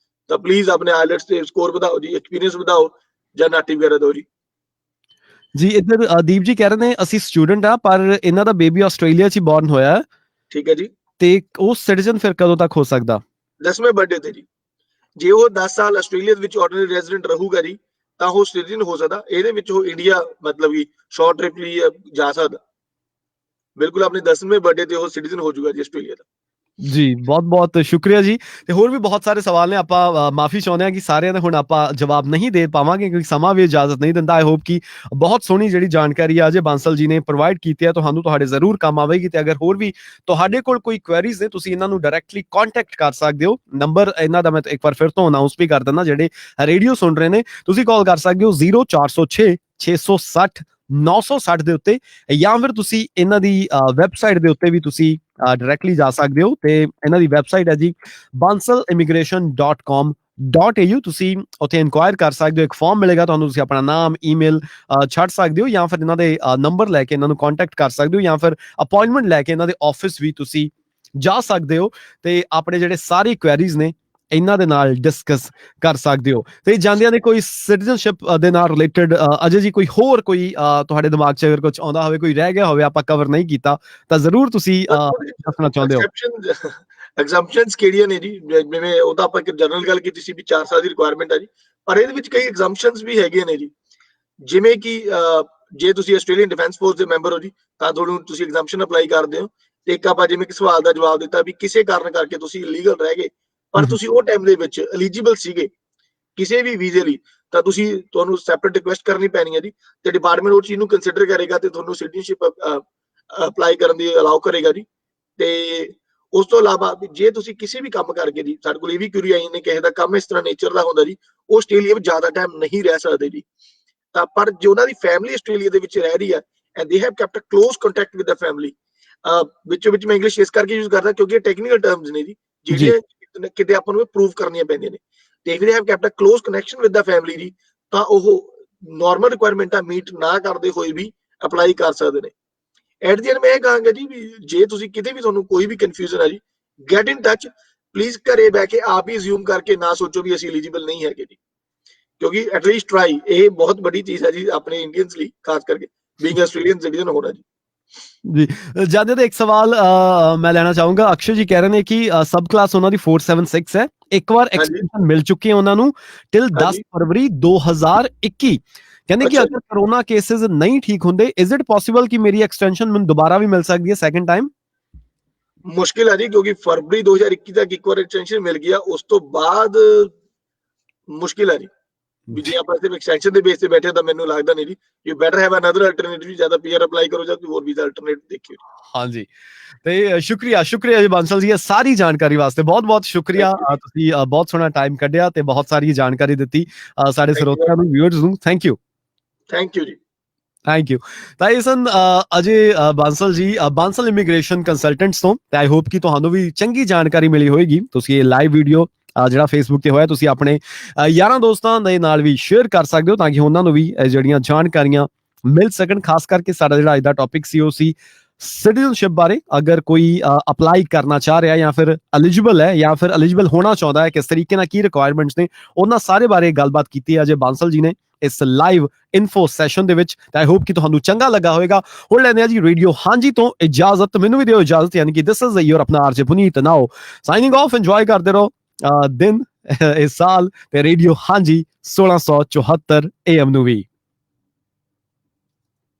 ਤਾਂ ਪਲੀਜ਼ ਆਪਣੇ ਆਈਲੈਟਸ ਦੇ ਸਕੋਰ ਵਧਾਓ ਜੀ, ਐਕਸਪੀਰੀਅੰਸ ਵਧਾਓ ਜਾਂ ਨਾਟੀ ਵਗੈਰਾ ਦਿਓ ਜੀ। ਜੀ ਇੱਧਰ ਦੀਪ ਜੀ ਕਹਿ ਰਹੇ ਨੇ ਅਸੀਂ ਸਟੂਡੈਂਟ ਆ ਪਰ ਇਹਨਾਂ ਦਾ ਬੇਬੀ ਆਸਟ੍ਰੇਲੀਆ 'ਚ ਹੀ ਬੌਰਨ ਹੋਇਆ ਹੈ ਠੀਕ ਹੈ ਜੀ। ਤੇ ਉਹ ਸਿਟੀਜ਼ਨ ਫਿਰ ਕਦੋਂ ਤੱਕ ਹੋ ਸਕਦਾ? 10ਵੇਂ ਬਰਥਡੇ ਤੇ ਜੀ। ਜੇ ਉਹ 10 ਸਾਲ ਆਸਟ੍ਰੇਲੀਆ ਦੇ ਵਿੱਚ ਆਰਡੀਨਰੀ ਰੈਜ਼ੀਡੈਂਟ ਰਹੂਗਾ ਜੀ ਤਾਂ ਉਹ ਸਿਟੀਜ਼ਨ ਹੋ ਸਕਦਾ। ਇਹਦੇ ਵਿੱਚ ਉਹ ਇੰਡੀਆ ਮਤਲਬ ਕਿ ਸ਼ਾਰਟ ਟ੍ਰਿਪ ਲਈ ਜਾ ਸਕਦਾ। ਬਿਲਕੁਲ ਆਪਣੇ 10ਵੇਂ ਬਰਥਡੇ ਤੇ ਉਹ ਸਿਟੀਜ਼ਨ ਹੋ ਜਾਊਗਾ ਜੀ ਆਸਟ੍ਰੇਲੀਆ ਦਾ। ਜੀ ਬਹੁਤ ਬਹੁਤ ਸ਼ੁਕਰੀਆ ਜੀ। ਤੇ ਹੋਰ ਵੀ ਬਹੁਤ ਸਾਰੇ ਸਵਾਲ ਨੇ, ਆਪਾਂ ਮਾਫੀ ਚਾਹੁੰਦੇ ਹਾਂ ਕਿ ਸਾਰਿਆਂ ਦੇ ਹੁਣ ਆਪਾਂ ਜਵਾਬ ਨਹੀਂ ਦੇ ਪਾਵਾਂਗੇ ਕਿਉਂਕਿ ਸਮਾਂ ਵੀ ਇਜਾਜ਼ਤ ਨਹੀਂ ਦਿੰਦਾ। ਆਈ ਹੋਪ ਕਿ ਬਹੁਤ ਸੋਹਣੀ ਜਿਹੜੀ ਜਾਣਕਾਰੀ ਆ ਅਜੇ ਬਾਂਸਲ ਜੀ ਨੇ ਪ੍ਰੋਵਾਈਡ ਕੀਤੀ ਹੈ ਤੁਹਾਨੂੰ ਤੁਹਾਡੇ ਜ਼ਰੂਰ ਕੰਮ ਆਵੇਗੀ। ਤੇ ਅਗਰ ਹੋਰ ਵੀ ਤੁਹਾਡੇ ਕੋਲ ਕੋਈ ਕੁਐਰੀਜ਼ ਨੇ ਤੁਸੀਂ ਇਹਨਾਂ ਨੂੰ ਡਾਇਰੈਕਟਲੀ ਕੰਟੈਕਟ ਕਰ ਸਕਦੇ ਹੋ। ਨੰਬਰ ਇਹਨਾਂ ਦਾ ਮੈਂ ਇੱਕ ਵਾਰ ਫਿਰ ਤੋਂ ਅਨਾਉਂਸ ਵੀ ਕਰ ਦਿੰਦਾ, ਜਿਹੜੇ ਰੇਡੀਓ ਸੁਣ ਰਹੇ ਨੇ ਤੁਸੀਂ ਕਾਲ ਕਰ ਸਕਦੇ ਹੋ 0406 660 960 ਦੇ ਉੱਤੇ, ਜਾਂ ਫਿਰ ਤੁਸੀਂ ਇਹਨਾਂ ਦੀ ਵੈਬਸਾਈਟ ਦੇ ਉੱਤੇ ਵੀ ਤੁਸੀਂ ਡਾਇਰੈਕਟਲੀ ਜਾ ਸਕਦੇ ਹੋ। ਤੇ ਇਹਨਾਂ ਦੀ ਵੈਬਸਾਈਟ ਹੈ ਜੀ bansalimmigration.com.au। ਤੁਸੀਂ ਉੱਥੇ ਇਨਕੁਆਇਰ ਕਰ ਸਕਦੇ ਹੋ, ਇੱਕ ਫਾਰਮ ਮਿਲੇਗਾ ਤੁਹਾਨੂੰ, ਤੁਸੀਂ ਆਪਣਾ ਨਾਮ ਈਮੇਲ ਛੱਡ ਸਕਦੇ ਹੋ ਜਾਂ ਫਿਰ ਇਹਨਾਂ ਦੇ ਨੰਬਰ ਲੈ ਕੇ ਇਹਨਾਂ ਨੂੰ ਕੰਟੈਕਟ ਕਰ ਸਕਦੇ ਹੋ, ਜਾਂ ਫਿਰ ਅਪਾਇੰਟਮੈਂਟ ਲੈ ਕੇ ਇਹਨਾਂ ਦੇ ਆਫਿਸ ਵੀ ਤੁਸੀਂ ਜਾ ਸਕਦੇ ਹੋ ਤੇ ਆਪਣੇ ਜਿਹੜੇ ਸਾਰੀ ਕੁਐਰੀਜ਼ ਨੇ ਇਹਨਾਂ ਦੇ ਨਾਲ ਡਿਸਕਸ ਕਰ ਸਕਦੇ ਹੋ। ਤੇ ਜਾਂਦਿਆਂ ਦੇ ਕੋਈ ਸਿਟੀਜ਼ਨਸ਼ਿਪ ਦੇ ਨਾਲ ਰਿਲੇਟਡ ਅਜੇ ਜੀ ਕੋਈ ਹੋਰ ਕੋਈ ਤੁਹਾਡੇ ਦਿਮਾਗ 'ਚ ਅਗਰ ਕੁਝ ਆਉਂਦਾ ਹੋਵੇ, ਕੋਈ ਰਹਿ ਗਿਆ ਹੋਵੇ ਆਪਾਂ ਕਵਰ ਨਹੀਂ ਕੀਤਾ, ਤਾਂ ਜ਼ਰੂਰ ਤੁਸੀਂ ਦੱਸਣਾ ਚਾਹੁੰਦੇ ਹੋ। ਐਗਜ਼ੈਂਪਸ਼ਨਸ ਕਿਹੜੀਆਂ ਨੇ ਜੀ? ਜਿਵੇਂ ਉਹ ਤਾਂ ਆਪਾਂ ਇੱਕ ਜਨਰਲ ਗੱਲ ਕੀਤੀ ਸੀ ਵੀ 4 ਸਾਲ ਦੀ ਰਿਕੁਆਇਰਮੈਂਟ ਹੈ ਜੀ, ਪਰ ਇਹਦੇ ਵਿੱਚ ਕਈ ਐਗਜ਼ੈਂਪਸ਼ਨਸ ਵੀ ਹੈਗੇ ਨੇ ਜੀ। ਜਿਵੇਂ ਕਿ ਜੇ ਤੁਸੀਂ ਆਸਟ੍ਰੇਲੀਅਨ ਡਿਫੈਂਸ ਫੋਰਸ ਦੇ ਮੈਂਬਰ ਹੋ ਜੀ ਤਾਂ ਤੁਹਾਨੂੰ ਤੁਸੀਂ ਐਗਜ਼ੈਂਪਸ਼ਨ ਅਪਲਾਈ ਕਰਦੇ ਹੋ। ਤੇ ਇੱਕ ਆਪਾਂ ਜਿਵੇਂ ਕਿ ਸਵਾਲ ਦਾ ਜਵਾਬ ਦਿੱਤਾ ਵੀ ਕਿਸੇ ਕਾਰਨ ਕਰਕੇ ਤੁਸੀਂ ਇਲੀਗਲ ਰਹਿ ਗਏ ਪਰ ਤੁਸੀਂ ਉਹ ਟਾਈਮ ਦੇ ਵਿੱਚ ਐਲੀਜੀਬਲ ਸੀਗੇ ਕਿਸੇ ਵੀ ਵੀਜ਼ੇ ਲਈ, ਤਾਂ ਤੁਹਾਨੂੰ ਸੈਪਰੇਟ ਰਿਕੁਐਸਟ ਕਰਨੀ ਪੈਣੀ ਹੈ ਜੀ। ਤੇ ਡਿਪਾਰਟਮੈਂਟ ਉਹ ਚੀਜ਼ ਨੂੰ ਕੰਸੀਡਰ ਕਰੇਗਾ ਤੇ ਤੁਹਾਨੂੰ ਸਿਟੀਜ਼ਨਸ਼ਿਪ ਅਪਲਾਈ ਕਰਨ ਦੀ ਅਲਾਉ ਕਰੇਗਾ ਜੀ। ਤੇ ਉਸ ਤੋਂ ਇਲਾਵਾ ਜੇ ਤੁਸੀਂ ਕਿਸੇ ਵੀ ਕੰਮ ਕਰਕੇ ਜੀ, ਸਾਡੇ ਕੋਲ ਇਹ ਵੀ ਕੁਰੀ ਆਈ ਨੇ ਕਿਸੇ ਦਾ ਕੰਮ ਇਸ ਤਰ੍ਹਾਂ ਨੇਚਰ ਦਾ ਹੁੰਦਾ ਜੀ, ਉਹ ਆਸਟ੍ਰੇਲੀਆ ਵਿੱਚ ਜ਼ਿਆਦਾ ਟਾਈਮ ਨਹੀਂ ਰਹਿ ਸਕਦੇ ਜੀ। ਤਾਂ ਪਰ ਜੇ ਉਹਨਾਂ ਦੀ ਫੈਮਿਲੀ ਆਸਟ੍ਰੇਲੀਆ ਦੇ ਵਿੱਚ ਰਹਿ ਰਹੀ ਹੈ and they have kept a close contact with the family, ਵਿੱਚੋਂ ਵਿੱਚ ਮੈਂ ਇੰਗਲਿਸ਼ ਇਸ ਕਰਕੇ ਯੂਜ਼ ਕਰਦਾ ਕਿਉਂਕਿ ਇਹ ਟੈਕਨੀਕਲ ਟਰਮਸ ਨੇ ਜੀ ਜਿਹੜੀਆਂ ਕਿਤੇ ਆਪਾਂ ਨੂੰ ਪ੍ਰੂਵ ਕਰਨੀਆਂ ਪੈਂਦੀਆਂ ਨੇ। ਤੇ if they have kept a close connection with the family ਜੀ ਤਾਂ ਉਹ ਨਾਰਮਲ ਰਿਕੁਆਇਰਮੈਂਟਾਂ ਮੀਟ ਨਾ ਕਰਦੇ ਹੋਏ ਵੀ ਅਪਲਾਈ ਕਰ ਸਕਦੇ ਨੇ। ਐਟ ਦੀ ਐਂਡ ਮੈਂ ਇਹ ਕਹਾਂਗਾ ਜੀ ਵੀ ਜੇ ਤੁਸੀਂ ਕਿਤੇ ਵੀ ਤੁਹਾਨੂੰ ਕੋਈ ਵੀ ਕਨਫਿਊਜ਼ਨ ਹੈ ਜੀ, ਗੈਟ ਇਨ ਟੱਚ ਪਲੀਜ਼। ਘਰੇ ਬਹਿ ਕੇ ਆਪ ਹੀ ਅਸਿਊਮ ਕਰਕੇ ਨਾ ਸੋਚੋ ਵੀ ਅਸੀਂ ਐਲੀਜੀਬਲ ਨਹੀਂ ਹੈਗੇ ਜੀ, ਕਿਉਂਕਿ ਐਟਲੀਸਟ ਟਰਾਈ, ਇਹ ਬਹੁਤ ਵੱਡੀ ਚੀਜ਼ ਹੈ ਜੀ ਆਪਣੇ ਇੰਡੀਅਨਸ ਲਈ, ਖਾਸ ਕਰਕੇ ਬੀਇੰਗ ਆਸਟ੍ਰੇਲੀਅਨ ਸਿਟੀਜ਼ਨ ਹੋਣਾ ਜੀ। ਜੀ ਜਾਂਦੇ ਤੇ ਇੱਕ ਸਵਾਲ ਮੈਂ ਲੈਣਾ ਚਾਹੂੰਗਾ। ਅਕਸ਼ੇ ਜੀ ਕਹਿ ਰਹੇ ਨੇ ਕਿ ਸਬ ਕਲਾਸ ਉਹਨਾਂ ਦੀ 476 ਹੈ, ਇੱਕ ਵਾਰ ਐਕਸਟੈਂਸ਼ਨ ਮਿਲ ਚੁੱਕੀ ਹੈ ਉਹਨਾਂ ਨੂੰ ਟਿਲ 10 ਫਰਵਰੀ 2021। ਕਹਿੰਦੇ ਕਿ ਅਗਰ ਕਰੋਨਾ ਕੇਸਿਸ ਨਹੀਂ ਠੀਕ ਹੁੰਦੇ, ਇਜ਼ ਇਟ ਪੋਸੀਬਲ ਕਿ ਮੇਰੀ ਐਕਸਟੈਂਸ਼ਨ ਮੈਨੂੰ ਦੁਬਾਰਾ ਵੀ ਮਿਲ ਸਕਦੀ ਹੈ ਸੈਕੰਡ ਟਾਈਮ? ਮੁਸ਼ਕਿਲ ਹੈ ਜੀ, ਕਿਉਂਕਿ ਫਰਵਰੀ 2021 ਤੱਕ ਇੱਕ ਵਾਰ ਐਕਸਟੈਂਸ਼ਨ ਮਿਲ ਗਿਆ, ਉਸ ਤੋਂ ਬਾਅਦ ਮੁਸ਼ਕਿਲ ਹੈ ਜੀ। ਵੀ ਜੇ ਆਪਾਂ ਸਿਰਫ ਐਕਸਟੈਂਸ਼ਨ ਦੇ ਬੇਸ ਤੇ ਬੈਠੇ ਤਾਂ ਮੈਨੂੰ ਲੱਗਦਾ ਨਹੀਂ ਜੀ। You better have another alternative, ਜਿਆਦਾ ਪੀਆਰ ਅਪਲਾਈ ਕਰੋ ਜਾਂ ਕੋਈ ਹੋਰ ਵੀਜ਼ਾ ਅਲਟਰਨੇਟ ਦੇਖਿਓ। ਹਾਂਜੀ ਤੇ ਸ਼ੁਕਰੀਆ ਜੀ ਬਾਂਸਲ ਜੀ, ਇਹ ਸਾਰੀ ਜਾਣਕਾਰੀ ਵਾਸਤੇ ਬਹੁਤ ਬਹੁਤ ਸ਼ੁਕਰੀਆ। ਤੁਸੀਂ ਬਹੁਤ ਸੋਹਣਾ ਟਾਈਮ ਕੱਢਿਆ ਤੇ ਬਹੁਤ ਸਾਰੀ ਜਾਣਕਾਰੀ ਦਿੱਤੀ ਸਾਡੇ ਸਰੋਤਿਆਂ ਨੂੰ, ਵਿਊਅਰਸ ਨੂੰ। ਥੈਂਕ ਯੂ ਜੀ। Thank you. ਤਾਂ ਇਹ ਸਨ ਅਜੇ ਬਾਂਸਲ ਜੀ, ਬਾਂਸਲ ਇਮੀਗ੍ਰੇਸ਼ਨ ਕੰਸਲਟੈਂਟਸ ਤੋਂ। ਤੇ ਆਈ ਹੋਪ ਕਿ ਤੁਹਾਨੂੰ ਵੀ ਚੰਗੀ ਜਾਣਕਾਰੀ ਮਿਲੀ ਹੋਏਗੀ। ਤੁਸੀਂ ਇਹ ਲਾਈਵ ਵੀਡੀਓ ਜਿਹੜਾ ਫੇਸਬੁੱਕ ਤੇ ਹੋਇਆ ਤੁਸੀਂ ਆਪਣੇ ਯਾਰਾਂ ਦੋਸਤਾਂ ਦੇ ਨਾਲ ਵੀ ਸ਼ੇਅਰ ਕਰ ਸਕਦੇ ਹੋ ਤਾਂ ਕਿ ਉਹਨਾਂ ਨੂੰ ਵੀ ਜਿਹੜੀਆਂ ਜਾਣਕਾਰੀਆਂ ਮਿਲ ਸਕਣ। ਖਾਸ ਕਰਕੇ ਸਾਡਾ ਜਿਹੜਾ ਅੱਜ ਦਾ ਟੌਪਿਕ ਸੀ ਉਹ ਸੀ ਸਿਟੀਜ਼ਨਸ਼ਿਪ ਬਾਰੇ। ਅਗਰ ਕੋਈ ਅਪਲਾਈ ਕਰਨਾ ਚਾਹ ਰਿਹਾ ਜਾਂ ਫਿਰ ਐਲੀਜੀਬਲ ਹੈ ਜਾਂ ਫਿਰ ਐਲੀਜੀਬਲ ਹੋਣਾ ਚਾਹੁੰਦਾ ਹੈ, ਕਿਸ ਤਰੀਕੇ ਨਾਲ ਕੀ ਰਿਕੁਆਇਰਮੈਂਟਸ ਨੇ, ਉਹਨਾਂ ਸਾਰੇ ਬਾਰੇ ਗੱਲਬਾਤ ਕੀਤੀ ਹੈ ਅਜੇ ਬਾਂਸਲ ਜੀ ਨੇ ਇਸ ਲਾਈਵ ਇਨਫੋ ਸੈਸ਼ਨ ਦੇ ਵਿੱਚ। ਆਈ ਹੋਪ ਕਿ ਤੁਹਾਨੂੰ ਚੰਗਾ ਲੱਗਾ ਹੋਵੇਗਾ। ਹੁਣ ਲੈਂਦੇ ਆ ਜੀ ਰੇਡੀਓ ਹਾਂਜੀ ਤੋਂ ਇਜਾਜ਼ਤ। ਮੈਨੂੰ ਵੀ ਦਿਓ ਇਜਾਜ਼ਤ, ਯਾਨੀ ਕਿ ਦਿਸ ਇਜ਼ ਯੋਰ ਆਪਣਾ ਆਰਜੇ ਪੁਨੀਤ ਨਾਓ ਸਾਈਨਿੰਗ ਆਫ। ਇੰਜੋਏ ਕਰਦੇ ਰਹੋ ਦਿਨ ਇਸ ਸਾਲ ਤੇ ਰੇਡੀਓ ਹਾਂਜੀ 1674 AM ਨੂੰ ਵੀ।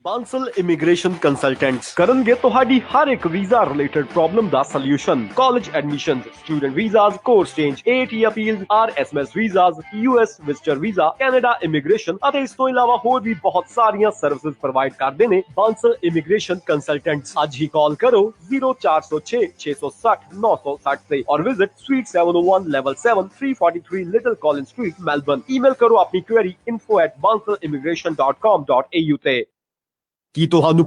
ਬਾਂਸਲ ਇਮੀਗ੍ਰੇਸ਼ਨ ਕੰਸਲਟੈਂਟਸ ਕਰਨਗੇ ਤੁਹਾਡੀ ਹਰ ਇੱਕ visa related problem the solution. College admissions, student visas, course change, AT appeals, RSMS visas, US visitor visa, Canada immigration ਅਤੇ ਇਸ ਤੋਂ ਇਲਾਵਾ ਹੋਰ ਵੀ ਬਹੁਤ ਸਾਰੀਆਂ ਸਰਵਿਸਿਜ਼ ਪ੍ਰੋਵਾਈਡ ਕਰਦੇ ਨੇ ਬਾਂਸਲ ਇਮੀਗ੍ਰੇਸ਼ਨ ਕੰਸਲਟੈਂਟਸ। ਅੱਜ ਹੀ ਕਾਲ ਕਰੋ 0406 660 960 ਤੇ ਔਰ visit Suite 701 Level 7 343 Little Collins Street, Melbourne। Email ਕਰੋ ਆਪਣੀ ਕੁਐਰੀ info@bansalimmigration.com.au ਤੇ। ਕੀ ਤੁਹਾਨੂੰ